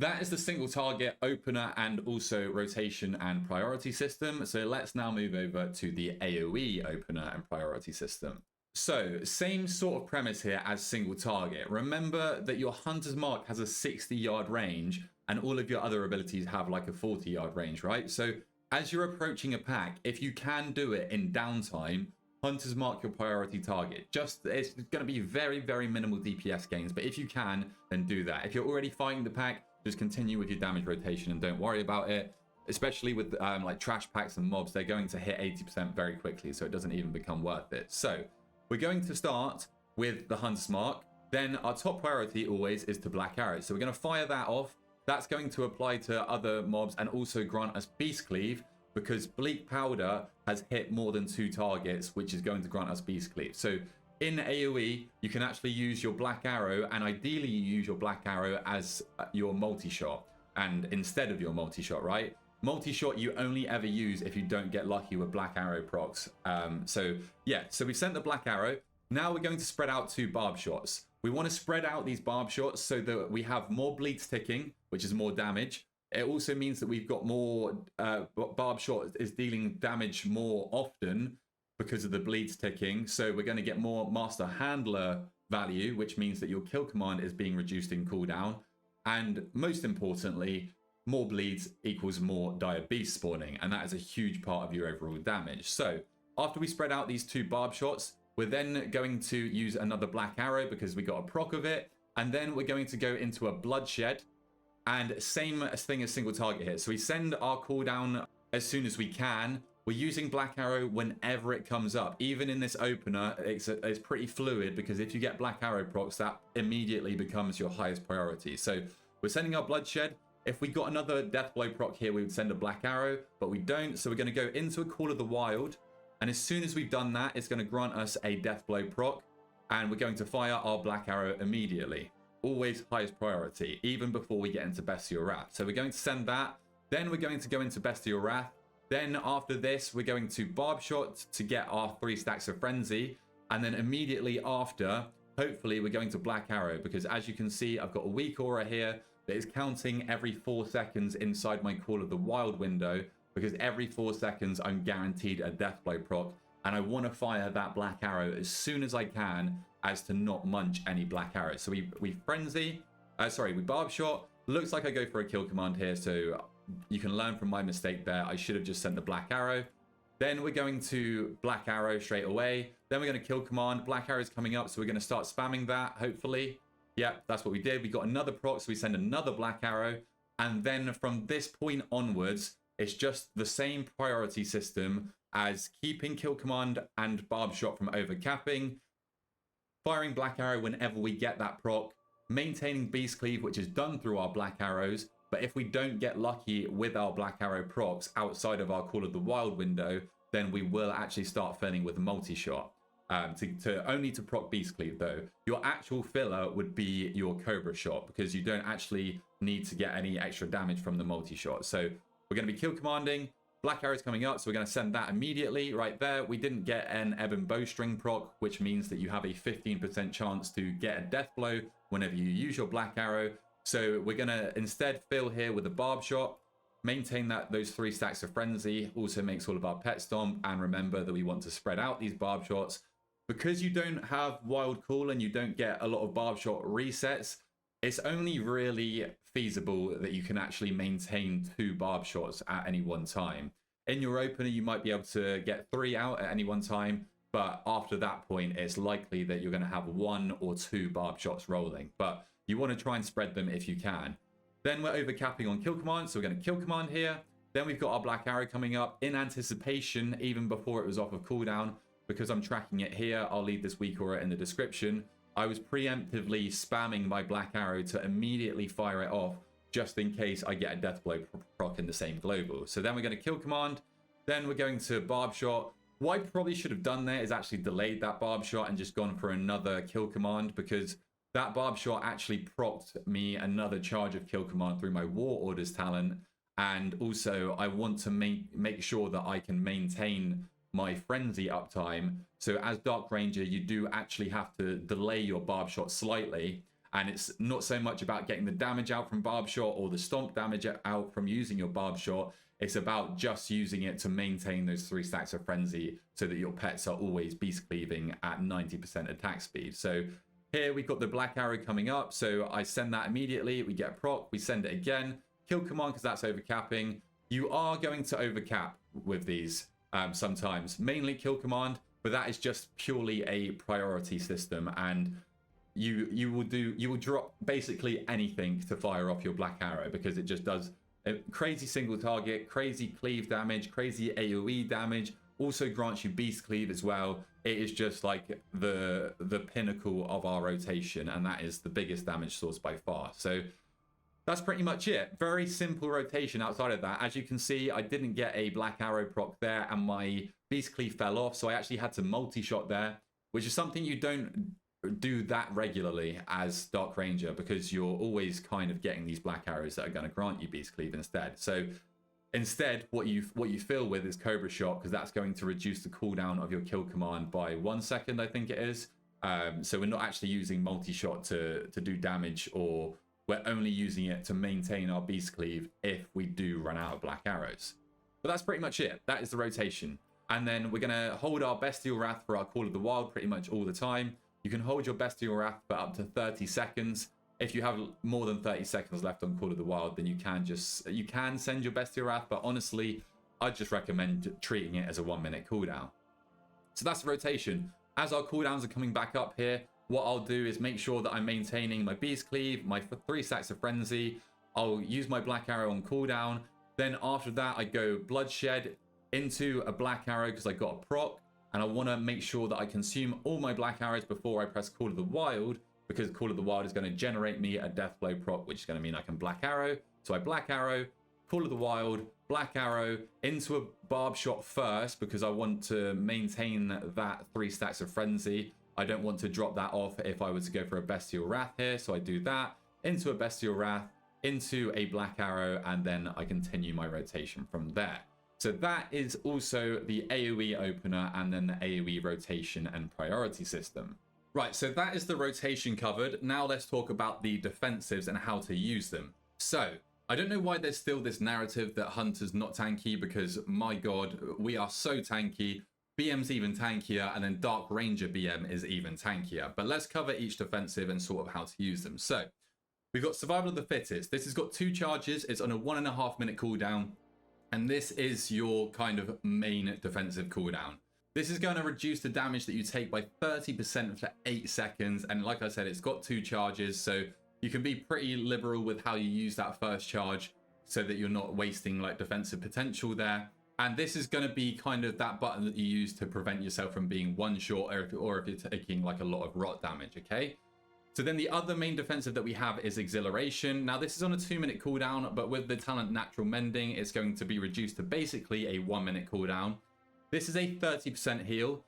that is the single target opener and also rotation and priority system. So let's now move over to the AoE opener and priority system. So same sort of premise here as single target. Remember that your Hunter's Mark has a 60-yard range and all of your other abilities have like a 40-yard range, right? So as you're approaching a pack, if you can do it in downtime, Hunter's Mark your priority target. It's going to be very, very minimal DPS gains, but if you can, then do that. If you're already fighting the pack, just continue with your damage rotation and don't worry about it. Especially with like trash packs and mobs, they're going to hit 80% very quickly, so it doesn't even become worth it. So we're going to start with the Hunter's Mark. Then our top priority always is to Black Arrow. So we're going to fire that off. That's going to apply to other mobs and also grant us Beast Cleave, because Bleak Powder has hit more than 2 targets, which is going to grant us Beast Cleave. So in AoE, you can actually use your Black Arrow, and ideally you use your Black Arrow as your multi-shot, and instead of your multi-shot, right? Multi-shot you only ever use if you don't get lucky with Black Arrow procs. So we sent the Black Arrow. Now we're going to spread out 2 barb shots. We want to spread out these barb shots so that we have more bleeds ticking, which is more damage. It also means that we've got more barb shot is dealing damage more often because of the bleeds ticking. So we're going to get more Master Handler value, which means that your kill command is being reduced in cooldown. And most importantly, more bleeds equals more dire beast spawning. And that is a huge part of your overall damage. So after we spread out these 2 barb shots, we're then going to use another Black Arrow because we got a proc of it. And then we're going to go into a Bloodshed. And same thing as single target here. So we send our cooldown as soon as we can. We're using Black Arrow whenever it comes up. Even in this opener, it's pretty fluid because if you get Black Arrow procs, that immediately becomes your highest priority. So we're sending our Bloodshed. If we got another Deathblow proc here, we would send a Black Arrow, but we don't. So we're going to go into a Call of the Wild. And as soon as we've done that, it's going to grant us a Deathblow proc. And we're going to fire our Black Arrow immediately. Always highest priority, even before we get into Bestial Wrath. So we're going to send that. Then we're going to go into Bestial Wrath. Then after this, we're going to Barb Shot to get our 3 stacks of Frenzy. And then immediately after, hopefully we're going to Black Arrow. Because as you can see, I've got a weak aura here that is counting every 4 seconds inside my Call of the Wild window. Because every 4 seconds, I'm guaranteed a Deathblow proc. And I want to fire that Black Arrow as soon as I can, as to not munch any Black Arrows. So we Frenzy, we Barb Shot. Looks like I go for a kill command here, so you can learn from my mistake there. I should have just sent the Black Arrow. Then we're going to Black Arrow straight away. Then we're going to kill command. Black Arrow's coming up, so we're going to start spamming that, hopefully. Yep, that's what we did. We got another proc, so we send another Black Arrow. And then from this point onwards, it's just the same priority system as keeping kill command and Barb Shot from overcapping, firing Black Arrow whenever we get that proc, maintaining Beast Cleave, which is done through our Black Arrows. But if we don't get lucky with our Black Arrow procs outside of our Call of the Wild window, then we will actually start filling with a multi-shot. Only to proc Beast Cleave though. Your actual filler would be your Cobra Shot, because you don't actually need to get any extra damage from the multi-shot. So we're going to be kill commanding. Black Arrow's coming up, so we're going to send that immediately right there. We didn't get an Ebon Bowstring proc, which means that you have a 15% chance to get a death blow whenever you use your Black Arrow. So we're going to instead fill here with a Barb Shot, maintain those 3 stacks of Frenzy, also makes all of our Pet Stomp, and remember that we want to spread out these Barb Shots. Because you don't have Wild Call and you don't get a lot of Barb Shot resets, it's only really feasible that you can actually maintain 2 Barb Shots at any one time. In your opener, you might be able to get 3 out at any one time, but after that point, it's likely that you're going to have 1 or 2 Barb Shots rolling. But you want to try and spread them if you can. Then we're overcapping on kill command, so we're going to kill command here. Then we've got our Black Arrow coming up in anticipation, even before it was off of cooldown. Because I'm tracking it here, I'll leave this weak aura in the description. I was preemptively spamming my Black Arrow to immediately fire it off, just in case I get a Deathblow proc in the same global. So then we're going to kill command. Then we're going to Barb Shot. What I probably should have done there is actually delayed that barb shot and just gone for another kill command, because that barb shot actually procced me another charge of kill command through my War Orders talent. And also I want to make sure that I can maintain my frenzy uptime. So as Dark Ranger, you do actually have to delay your barb shot slightly. And it's not so much about getting the damage out from barb shot or the stomp damage out from using your barb shot. It's about just using it to maintain those 3 stacks of frenzy so that your pets are always beast cleaving at 90% attack speed. So here we've got the black arrow coming up. So I send that immediately. We get proc. We send it again. Kill command, because that's overcapping. You are going to overcap with these sometimes. Mainly kill command, but that is just purely a priority system. And you will drop basically anything to fire off your black arrow, because it just does a crazy single target, crazy cleave damage, crazy AoE damage, also grants you beast cleave as well. It is just like the pinnacle of our rotation, and that is the biggest damage source by far. So that's pretty much it. Very simple rotation outside of that. As you can see, I didn't get a black arrow proc there, and my beast cleave fell off, so I actually had to multi-shot there, which is something you don't do that regularly as Dark Ranger, because you're always kind of getting these black arrows that are going to grant you beast cleave instead. So instead, what you fill with is Cobra Shot, because that's going to reduce the cooldown of your kill command by 1 second, I think it is. So we're not actually using multi-shot to do damage, or we're only using it to maintain our beast cleave if we do run out of black arrows. But that's pretty much it. That is the rotation. And then we're going to hold our Bestial Wrath for our Call of the Wild pretty much all the time. You can hold your Bestial Wrath for up to 30 seconds. If you have more than 30 seconds left on Call of the Wild, then you can send your Bestial Wrath, but honestly, I'd just recommend treating it as a 1-minute cooldown. So that's the rotation. As our cooldowns are coming back up here, what I'll do is make sure that I'm maintaining my Beast Cleave, my 3 stacks of Frenzy. I'll use my Black Arrow on cooldown. Then after that, I go Bloodshed into a Black Arrow because I got a proc. And I want to make sure that I consume all my Black Arrows before I press Call of the Wild, because Call of the Wild is going to generate me a Deathblow proc, which is going to mean I can Black Arrow. So I Black Arrow, Call of the Wild, Black Arrow into a Barb Shot first, because I want to maintain that 3 stacks of Frenzy. I don't want to drop that off if I was to go for a Bestial Wrath here. So I do that, into a Bestial Wrath, into a Black Arrow, and then I continue my rotation from there. So that is also the AoE opener, and then the AoE rotation and priority system. Right, so that is the rotation covered. Now let's talk about the defensives and how to use them. So I don't know why there's still this narrative that Hunter's not tanky, because my god, we are so tanky. BM's even tankier, and then Dark Ranger BM is even tankier. But let's cover each defensive and sort of how to use them. So we've got Survival of the Fittest. This has got 2 charges. It's on a 1.5-minute cooldown. And this is your kind of main defensive cooldown. This is going to reduce the damage that you take by 30% for 8 seconds. And like I said, it's got 2 charges. So you can be pretty liberal with how you use that first charge so that you're not wasting like defensive potential there. And this is going to be kind of that button that you use to prevent yourself from being one-shot, or if you're taking like a lot of rot damage, okay? So then the other main defensive that we have is Exhilaration. Now this is on a 2-minute cooldown, but with the talent Natural Mending, it's going to be reduced to basically a 1-minute cooldown. This is a 30% heal.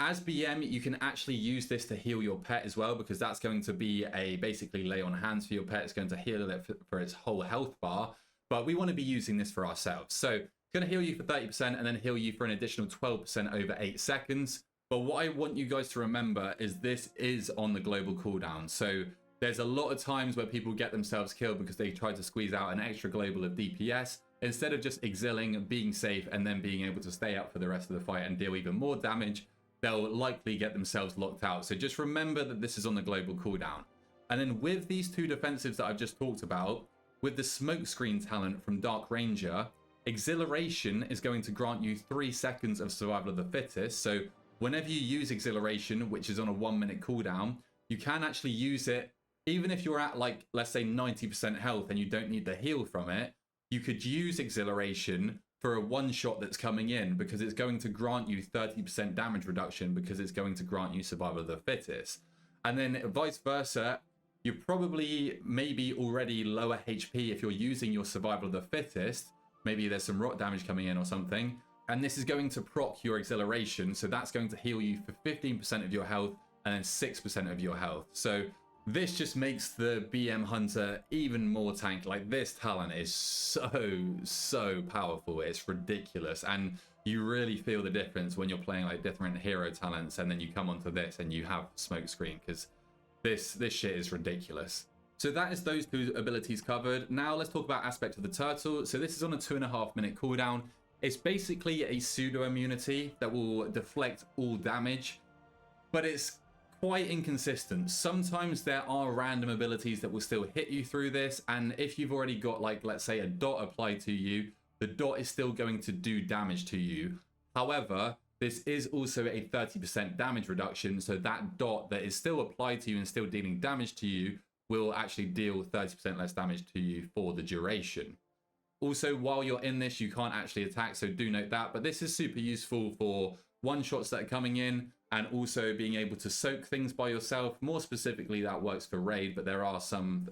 As BM, you can actually use this to heal your pet as well, because that's going to be a basically lay on hands for your pet. It's going to heal it for its whole health bar, but we want to be using this for ourselves. So it's going to heal you for 30% and then heal you for an additional 12% over 8 seconds. But what I want you guys to remember is this is on the global cooldown. So there's a lot of times where people get themselves killed because they try to squeeze out an extra global of DPS. Instead of just exilling, being safe, and then being able to stay up for the rest of the fight and deal even more damage, they'll likely get themselves locked out. So just remember that this is on the global cooldown. And then with these 2 defensives that I've just talked about, with the Smokescreen talent from Dark Ranger, Exhilaration is going to grant you 3 seconds of Survival of the Fittest. So whenever you use Exhilaration, which is on a 1-minute cooldown, you can actually use it even if you're at, like, let's say 90% health and you don't need the heal from it. You could use Exhilaration for a 1-shot that's coming in, because it's going to grant you 30% damage reduction, because it's going to grant you Survival of the Fittest. And then vice versa, you're probably maybe already lower HP if you're using your Survival of the Fittest. Maybe there's some rot damage coming in or something. And this is going to proc your acceleration, so that's going to heal you for 15% of your health and then 6% of your health. So this just makes the BM Hunter even more tanky. Like, this talent is so powerful. It's ridiculous, and you really feel the difference when you're playing like different hero talents, and then you come onto this and you have Smokescreen, because this shit is ridiculous. So that is those two abilities covered. Now let's talk about Aspect of the Turtle. So this is on a 2.5 minute cooldown. It's basically a pseudo immunity that will deflect all damage, but it's quite inconsistent. Sometimes there are random abilities that will still hit you through this, and if you've already got, like, let's say a dot applied to you, the dot is still going to do damage to you. However, this is also a 30% damage reduction, so that dot that is still applied to you and still dealing damage to you will actually deal 30% less damage to you for the duration. Also, while you're in this, you can't actually attack, so do note that, but this is super useful for one-shots that are coming in, and also being able to soak things by yourself. More specifically, that works for raid, but there are some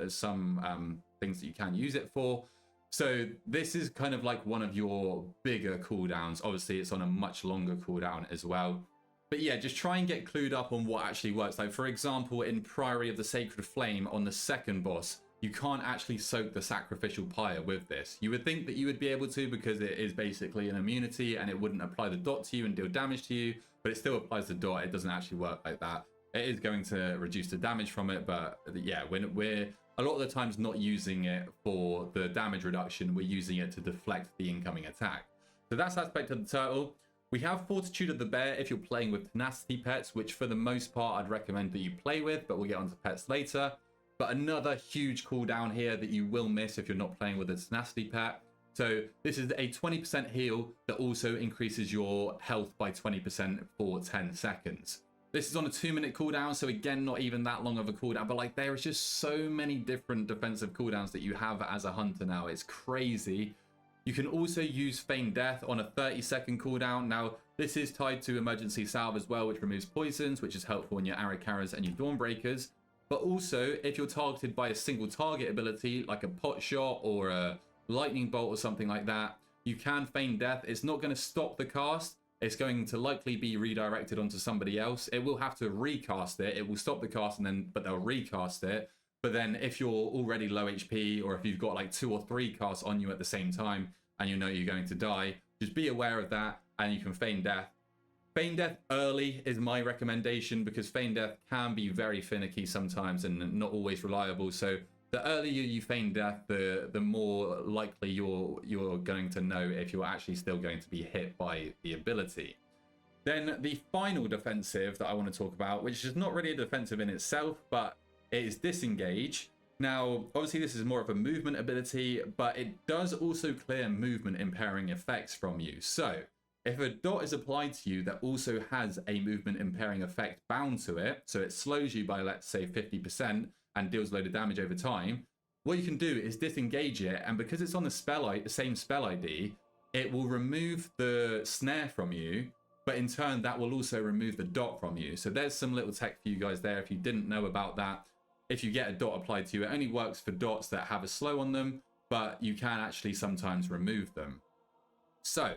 things that you can use it for. So this is kind of like one of your bigger cooldowns. Obviously, it's on a much longer cooldown as well. But yeah, just try and get clued up on what actually works. Like, for example, in Priory of the Sacred Flame, on the second boss, you can't actually soak the Sacrificial Pyre with this. You would think that you would be able to, because it is basically an immunity and it wouldn't apply the dot to you and deal damage to you, but it still applies the dot. It doesn't actually work like that. It is going to reduce the damage from it, but yeah, when we're a lot of the times not using it for the damage reduction, we're using it to deflect the incoming attack. So that's Aspect of the Turtle. We have Fortitude of the Bear if you're playing with Tenacity pets, which for the most part I'd recommend that you play with, but we'll get onto pets later. But another huge cooldown here that you will miss if you're not playing with a Tenacity pet. So this is a 20% heal that also increases your health by 20% for 10 seconds. This is on a 2-minute cooldown, so again, not even that long of a cooldown, but like, there is just so many different defensive cooldowns that you have as a hunter now. It's crazy. You can also use Feign Death on a 30-second cooldown. Now, this is tied to Emergency Salve as well, which removes poisons, which is helpful in your Arrow-Carriers and your Dawnbreakers. But also, if you're targeted by a single target ability, like a pot shot or a lightning bolt or something like that, you can Feign Death. It's not going to stop the cast. It's going to likely be redirected onto somebody else. It will have to recast it. It will stop the cast, but they'll recast it. But then if you're already low HP, or if you've got like 2 or 3 casts on you at the same time and you know you're going to die, just be aware of that, and you can Feign Death. Feign Death early is my recommendation, because Feign Death can be very finicky sometimes and not always reliable. So the earlier you Feign Death, the more likely you're going to know if you're actually still going to be hit by the ability. Then the final defensive that I want to talk about, which is not really a defensive in itself, but it is Disengage. Now, obviously this is more of a movement ability, but it does also clear movement impairing effects from you. So if a dot is applied to you that also has a movement impairing effect bound to it, so it slows you by, let's say, 50% and deals a load of damage over time, what you can do is disengage it, and because it's on the same spell ID, it will remove the snare from you, but in turn that will also remove the dot from you. So there's some little tech for you guys there if you didn't know about that. If you get a dot applied to you, it only works for dots that have a slow on them, but you can actually sometimes remove them. So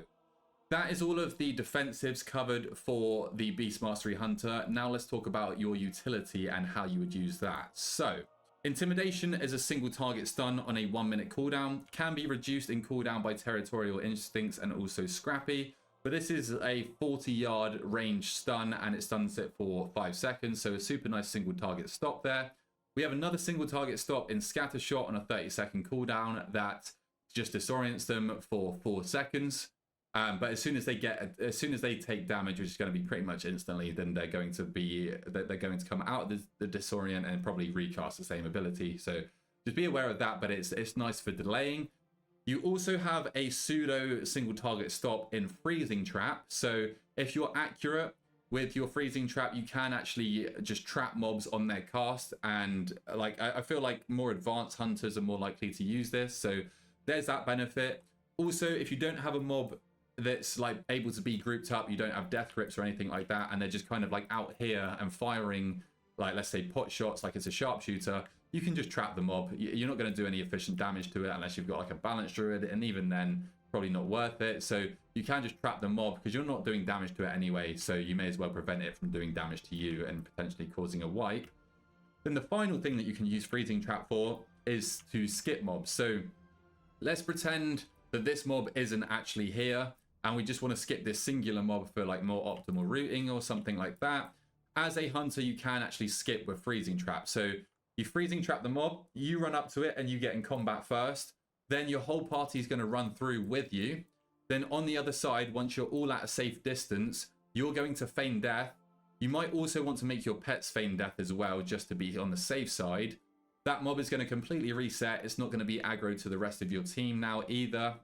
that is all of the defensives covered for the Beast Mastery Hunter. Now let's talk about your utility and how you would use that. So Intimidation is a single target stun on a 1-minute cooldown, can be reduced in cooldown by Territorial Instincts and also Scrappy, but this is a 40-yard range stun and it stuns it for 5 seconds, so a super nice single target stop there. We have another single target stop in Scatter Shot on a 30-second cooldown that just disorients them for 4 seconds. But as soon as they take damage, which is going to be pretty much instantly, then they're going to come out of the disorient and probably recast the same ability. So just be aware of that. But it's nice for delaying. You also have a pseudo single target stop in Freezing Trap. So if you're accurate with your Freezing Trap, you can actually just trap mobs on their cast. And like I feel like more advanced hunters are more likely to use this. So there's that benefit. Also, if you don't have a mob that's like able to be grouped up, you don't have death grips or anything like that, and they're just kind of like out here and firing, like let's say pot shots like it's a sharpshooter, you can just trap the mob. You're not going to do any efficient damage to it unless you've got like a balanced druid, and even then probably not worth it. So you can just trap the mob because you're not doing damage to it anyway, so you may as well prevent it from doing damage to you and potentially causing a wipe. Then the final thing that you can use Freezing Trap for is to skip mobs. So let's pretend that this mob isn't actually here and we just want to skip this singular mob for like more optimal routing or something like that. As a hunter, you can actually skip with Freezing Trap. So you Freezing Trap the mob, you run up to it and you get in combat first. Then your whole party is going to run through with you. Then on the other side, once you're all at a safe distance, you're going to feign death. You might also want to make your pets feign death as well, just to be on the safe side. That mob is going to completely reset. It's not going to be aggro to the rest of your team now either,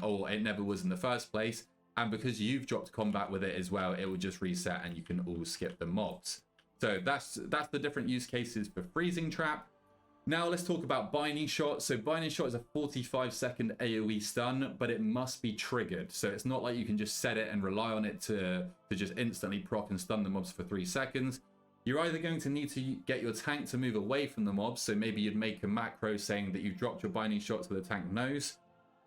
or it never was in the first place. And because you've dropped combat with it as well, it will just reset and you can all skip the mobs. So that's the different use cases for Freezing Trap. Now let's talk about Binding Shot. So Binding Shot is a 45-second AoE stun, but it must be triggered. So it's not like you can just set it and rely on it to just instantly proc and stun the mobs for 3 seconds. You're either going to need to get your tank to move away from the mobs, so maybe you'd make a macro saying that you've dropped your Binding Shot so the tank knows,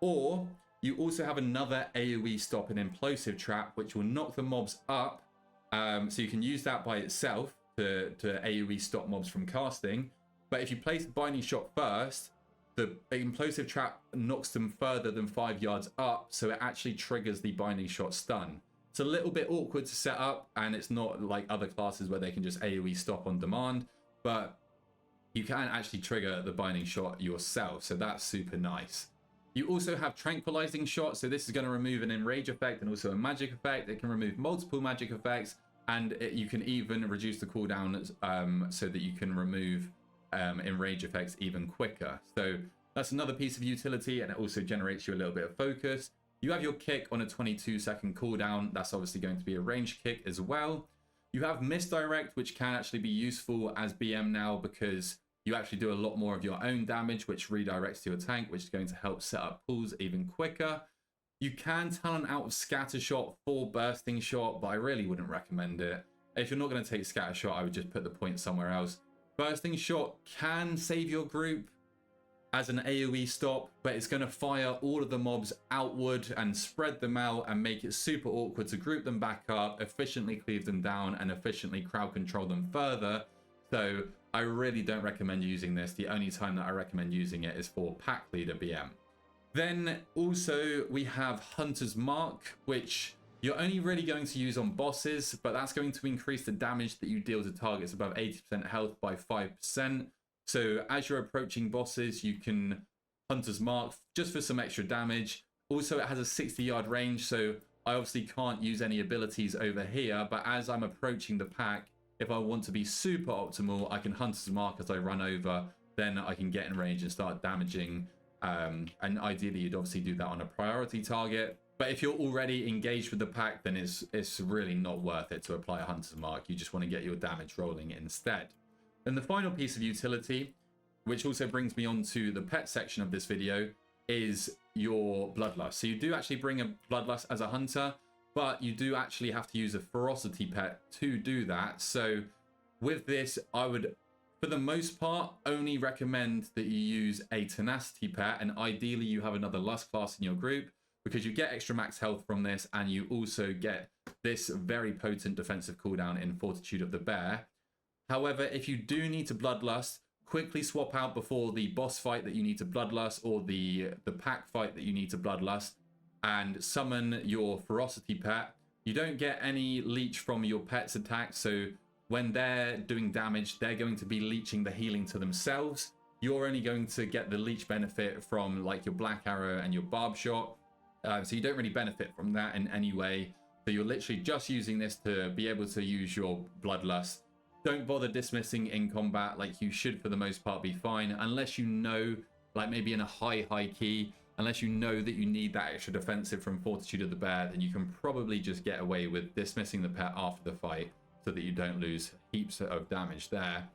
or you also have another AoE stop and Implosive Trap, which will knock the mobs up, so you can use that by itself to AoE stop mobs from casting. But if you place the Binding Shot first, the Implosive Trap knocks them further than 5 yards up, so it actually triggers the Binding Shot stun. It's a little bit awkward to set up, and it's not like other classes where they can just AoE stop on demand, but you can actually trigger the Binding Shot yourself, so that's super nice. You also have Tranquilizing Shot, so this is going to remove an Enrage effect and also a magic effect. It can remove multiple magic effects, and you can even reduce the cooldown so that you can remove Enrage effects even quicker. So that's another piece of utility, and it also generates you a little bit of focus. You have your kick on a 22-second cooldown. That's obviously going to be a ranged kick as well. You have Misdirect, which can actually be useful as BM now because you actually do a lot more of your own damage, which redirects to your tank, which is going to help set up pulls even quicker. You can talent out of Scatter Shot for Bursting Shot, but I really wouldn't recommend it. If you're not going to take Scatter Shot, I would just put the point somewhere else. Bursting Shot can save your group as an AoE stop, but it's going to fire all of the mobs outward and spread them out and make it super awkward to group them back up, efficiently cleave them down, and efficiently crowd control them further. So I really don't recommend using this. The only time that I recommend using it is for Pack Leader BM. Then also we have Hunter's Mark, which you're only really going to use on bosses, but that's going to increase the damage that you deal to targets above 80% health by 5%. So as you're approaching bosses, you can Hunter's Mark just for some extra damage. Also, it has a 60-yard range, so I obviously can't use any abilities over here, but as I'm approaching the pack, if I want to be super optimal, I can Hunter's Mark as I run over, then I can get in range and start damaging. And ideally, you'd obviously do that on a priority target. But if you're already engaged with the pack, then it's really not worth it to apply a Hunter's Mark. You just want to get your damage rolling instead. Then the final piece of utility, which also brings me on to the pet section of this video, is your Bloodlust. So you do actually bring a Bloodlust as a hunter, but you do actually have to use a Ferocity pet to do that. So with this, I would, for the most part, only recommend that you use a Tenacity pet, and ideally you have another Lust class in your group, because you get extra max health from this, and you also get this very potent defensive cooldown in Fortitude of the Bear. However, if you do need to Bloodlust, quickly swap out before the boss fight that you need to Bloodlust or the pack fight that you need to Bloodlust, and summon your Ferocity pet. You don't get any leech from your pet's attack, so when they're doing damage, they're going to be leeching the healing to themselves. You're only going to get the leech benefit from like your Black Arrow and your Barb Shot, so you don't really benefit from that in any way. So you're literally just using this to be able to use your Bloodlust. Don't bother dismissing in combat, like you should for the most part be fine, unless you know, like maybe in a high key, unless you know that you need that extra defensive from Fortitude of the Bear, then you can probably just get away with dismissing the pet after the fight so that you don't lose heaps of damage there.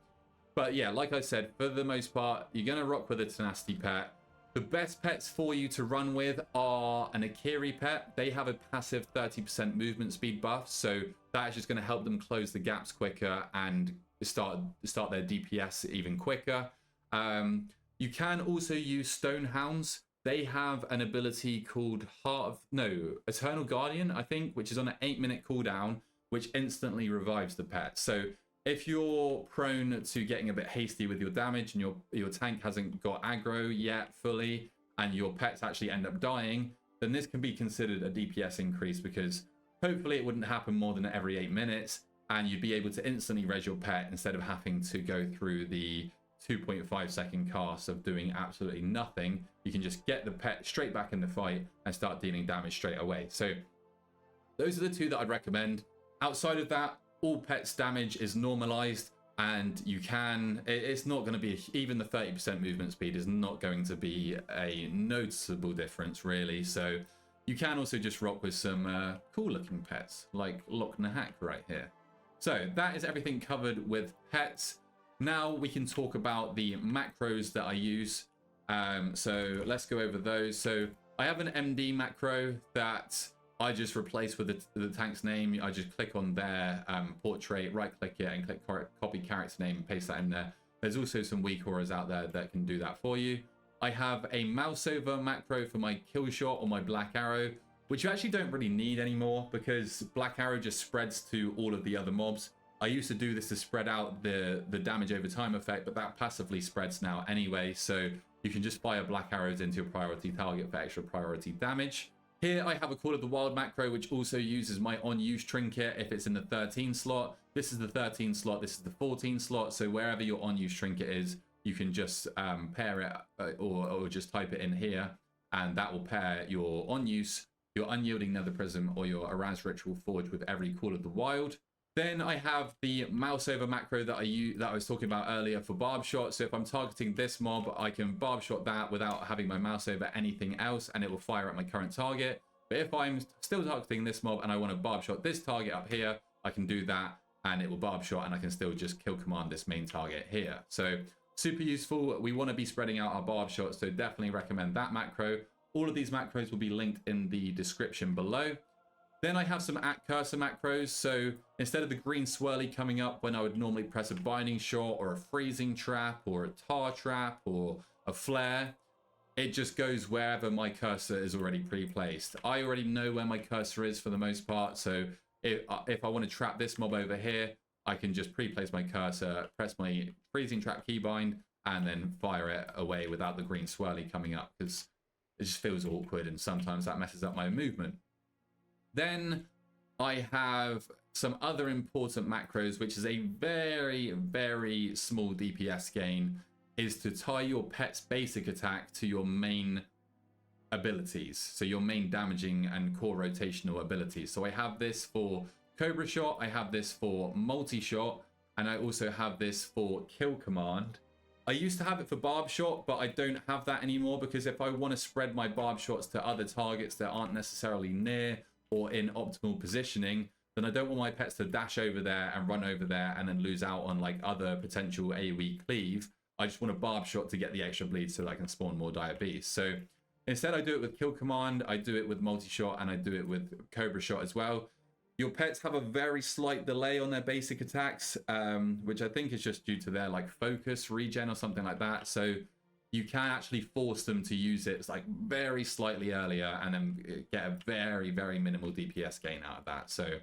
But yeah, like I said, for the most part, you're going to rock with a Tenacity pet. The best pets for you to run with are an Akiri pet. They have a passive 30% movement speed buff, so that is just going to help them close the gaps quicker and start their DPS even quicker. You can also use Stonehounds. they have an ability called Eternal Guardian, I think, which is on an 8-minute cooldown, which instantly revives the pet. So if you're prone to getting a bit hasty with your damage and your tank hasn't got aggro yet fully, and your pets actually end up dying, then this can be considered a DPS increase, because hopefully it wouldn't happen more than every 8 minutes, and you'd be able to instantly res your pet instead of having to go through the 2.5-second cast of doing absolutely nothing. You can just get the pet straight back in the fight and start dealing damage straight away. So those are the two that I'd recommend. Outside of that, all pets damage is normalized, and it's not going to be, even the 30% movement speed is not going to be a noticeable difference really. So you can also just rock with some cool looking pets like Loch Nahak right here. So that is everything covered with pets. Now we can talk about the macros that I use. So let's go over those. So I have an MD macro that I just replace with the tank's name. I just click on their portrait, right click it, and click copy character name and paste that in there. There's also some weak auras out there that can do that for you. I have a mouse over macro for my kill shot or my black arrow, which you actually don't really need anymore, because black arrow just spreads to all of the other mobs. I used to do this to spread out the damage over time effect, but that passively spreads now anyway, so you can just fire black arrows into your priority target for extra priority damage. Here I have a Call of the Wild macro, which also uses my on-use trinket if it's in the 13 slot. This is the 13 slot, this is the 14 slot, so wherever your on-use trinket is, you can just pair it or just type it in here, and that will pair your on-use, your Unyielding Nether Prism, or your Araz Ritual Forge with every Call of the Wild. Then I have the mouse over macro that I was talking about earlier for barb shot. So if I'm targeting this mob, I can barb shot that without having my mouse over anything else, and it will fire at my current target. But if I'm still targeting this mob and I want to barb shot this target up here, I can do that and it will barb shot, and I can still just kill command this main target here. So super useful. We want to be spreading out our barb shots, so definitely recommend that macro. All of these macros will be linked in the description below. Then I have some @cursor macros. So instead of the green swirly coming up when I would normally press a binding shot or a freezing trap or a tar trap or a flare, it just goes wherever my cursor is already pre-placed. I already know where my cursor is for the most part. So if I want to trap this mob over here, I can just pre-place my cursor, press my freezing trap keybind, and then fire it away without the green swirly coming up, because it just feels awkward and sometimes that messes up my movement. Then I have some other important macros, which is a very, very small DPS gain, is to tie your pet's basic attack to your main abilities. So your main damaging and core rotational abilities. So I have this for Cobra Shot, I have this for Multi-Shot, and I also have this for Kill Command. I used to have it for Barb Shot, but I don't have that anymore, because if I want to spread my Barb Shots to other targets that aren't necessarily near or in optimal positioning, then I don't want my pets to dash over there and run over there and then lose out on like other potential AoE cleave. I just want a barb shot to get the extra bleed so that I can spawn more diabetes. So instead I do it with Kill Command, I do it with Multi-Shot, and I do it with Cobra Shot as well. Your pets have a very slight delay on their basic attacks, which I think is just due to their like focus regen or something like that. So you can actually force them to use it like very slightly earlier and then get a very, very minimal DPS gain out of that. So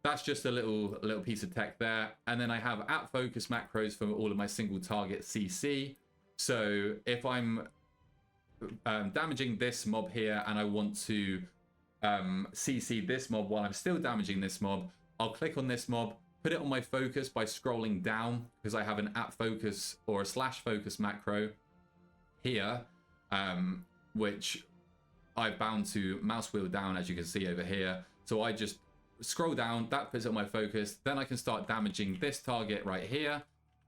that's just a little piece of tech there. And then I have @focus macros for all of my single target CC. So if I'm damaging this mob here and I want to CC this mob while I'm still damaging this mob, I'll click on this mob, put it on my focus by scrolling down, because I have an @focus or a /focus macro here, which I've bound to mouse wheel down, as you can see over here. So I just scroll down, that puts it on my focus, then I can start damaging this target right here,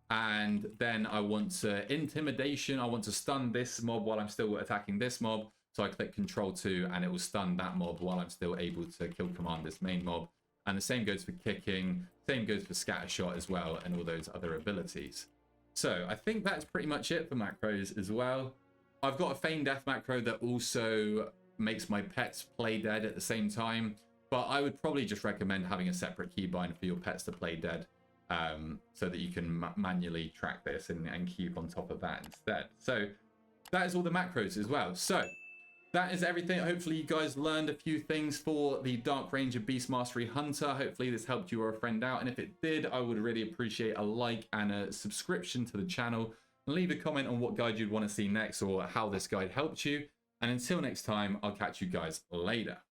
and then I want to intimidation, I want to stun this mob while I'm still attacking this mob, so I click Control-2 and it will stun that mob while I'm still able to kill command this main mob. And the same goes for kicking, same goes for scatter shot as well, and all those other abilities. So I think that's pretty much it for macros as well. I've got a feign death macro that also makes my pets play dead at the same time, but I would probably just recommend having a separate keybind for your pets to play dead, so that you can manually track this and keep on top of that instead. So that is all the macros as well. So that is everything. Hopefully you guys learned a few things for the Dark Ranger Beast Mastery Hunter. Hopefully this helped you or a friend out. And if it did, I would really appreciate a like and a subscription to the channel. Leave a comment on what guide you'd want to see next or how this guide helped you. And until next time, I'll catch you guys later.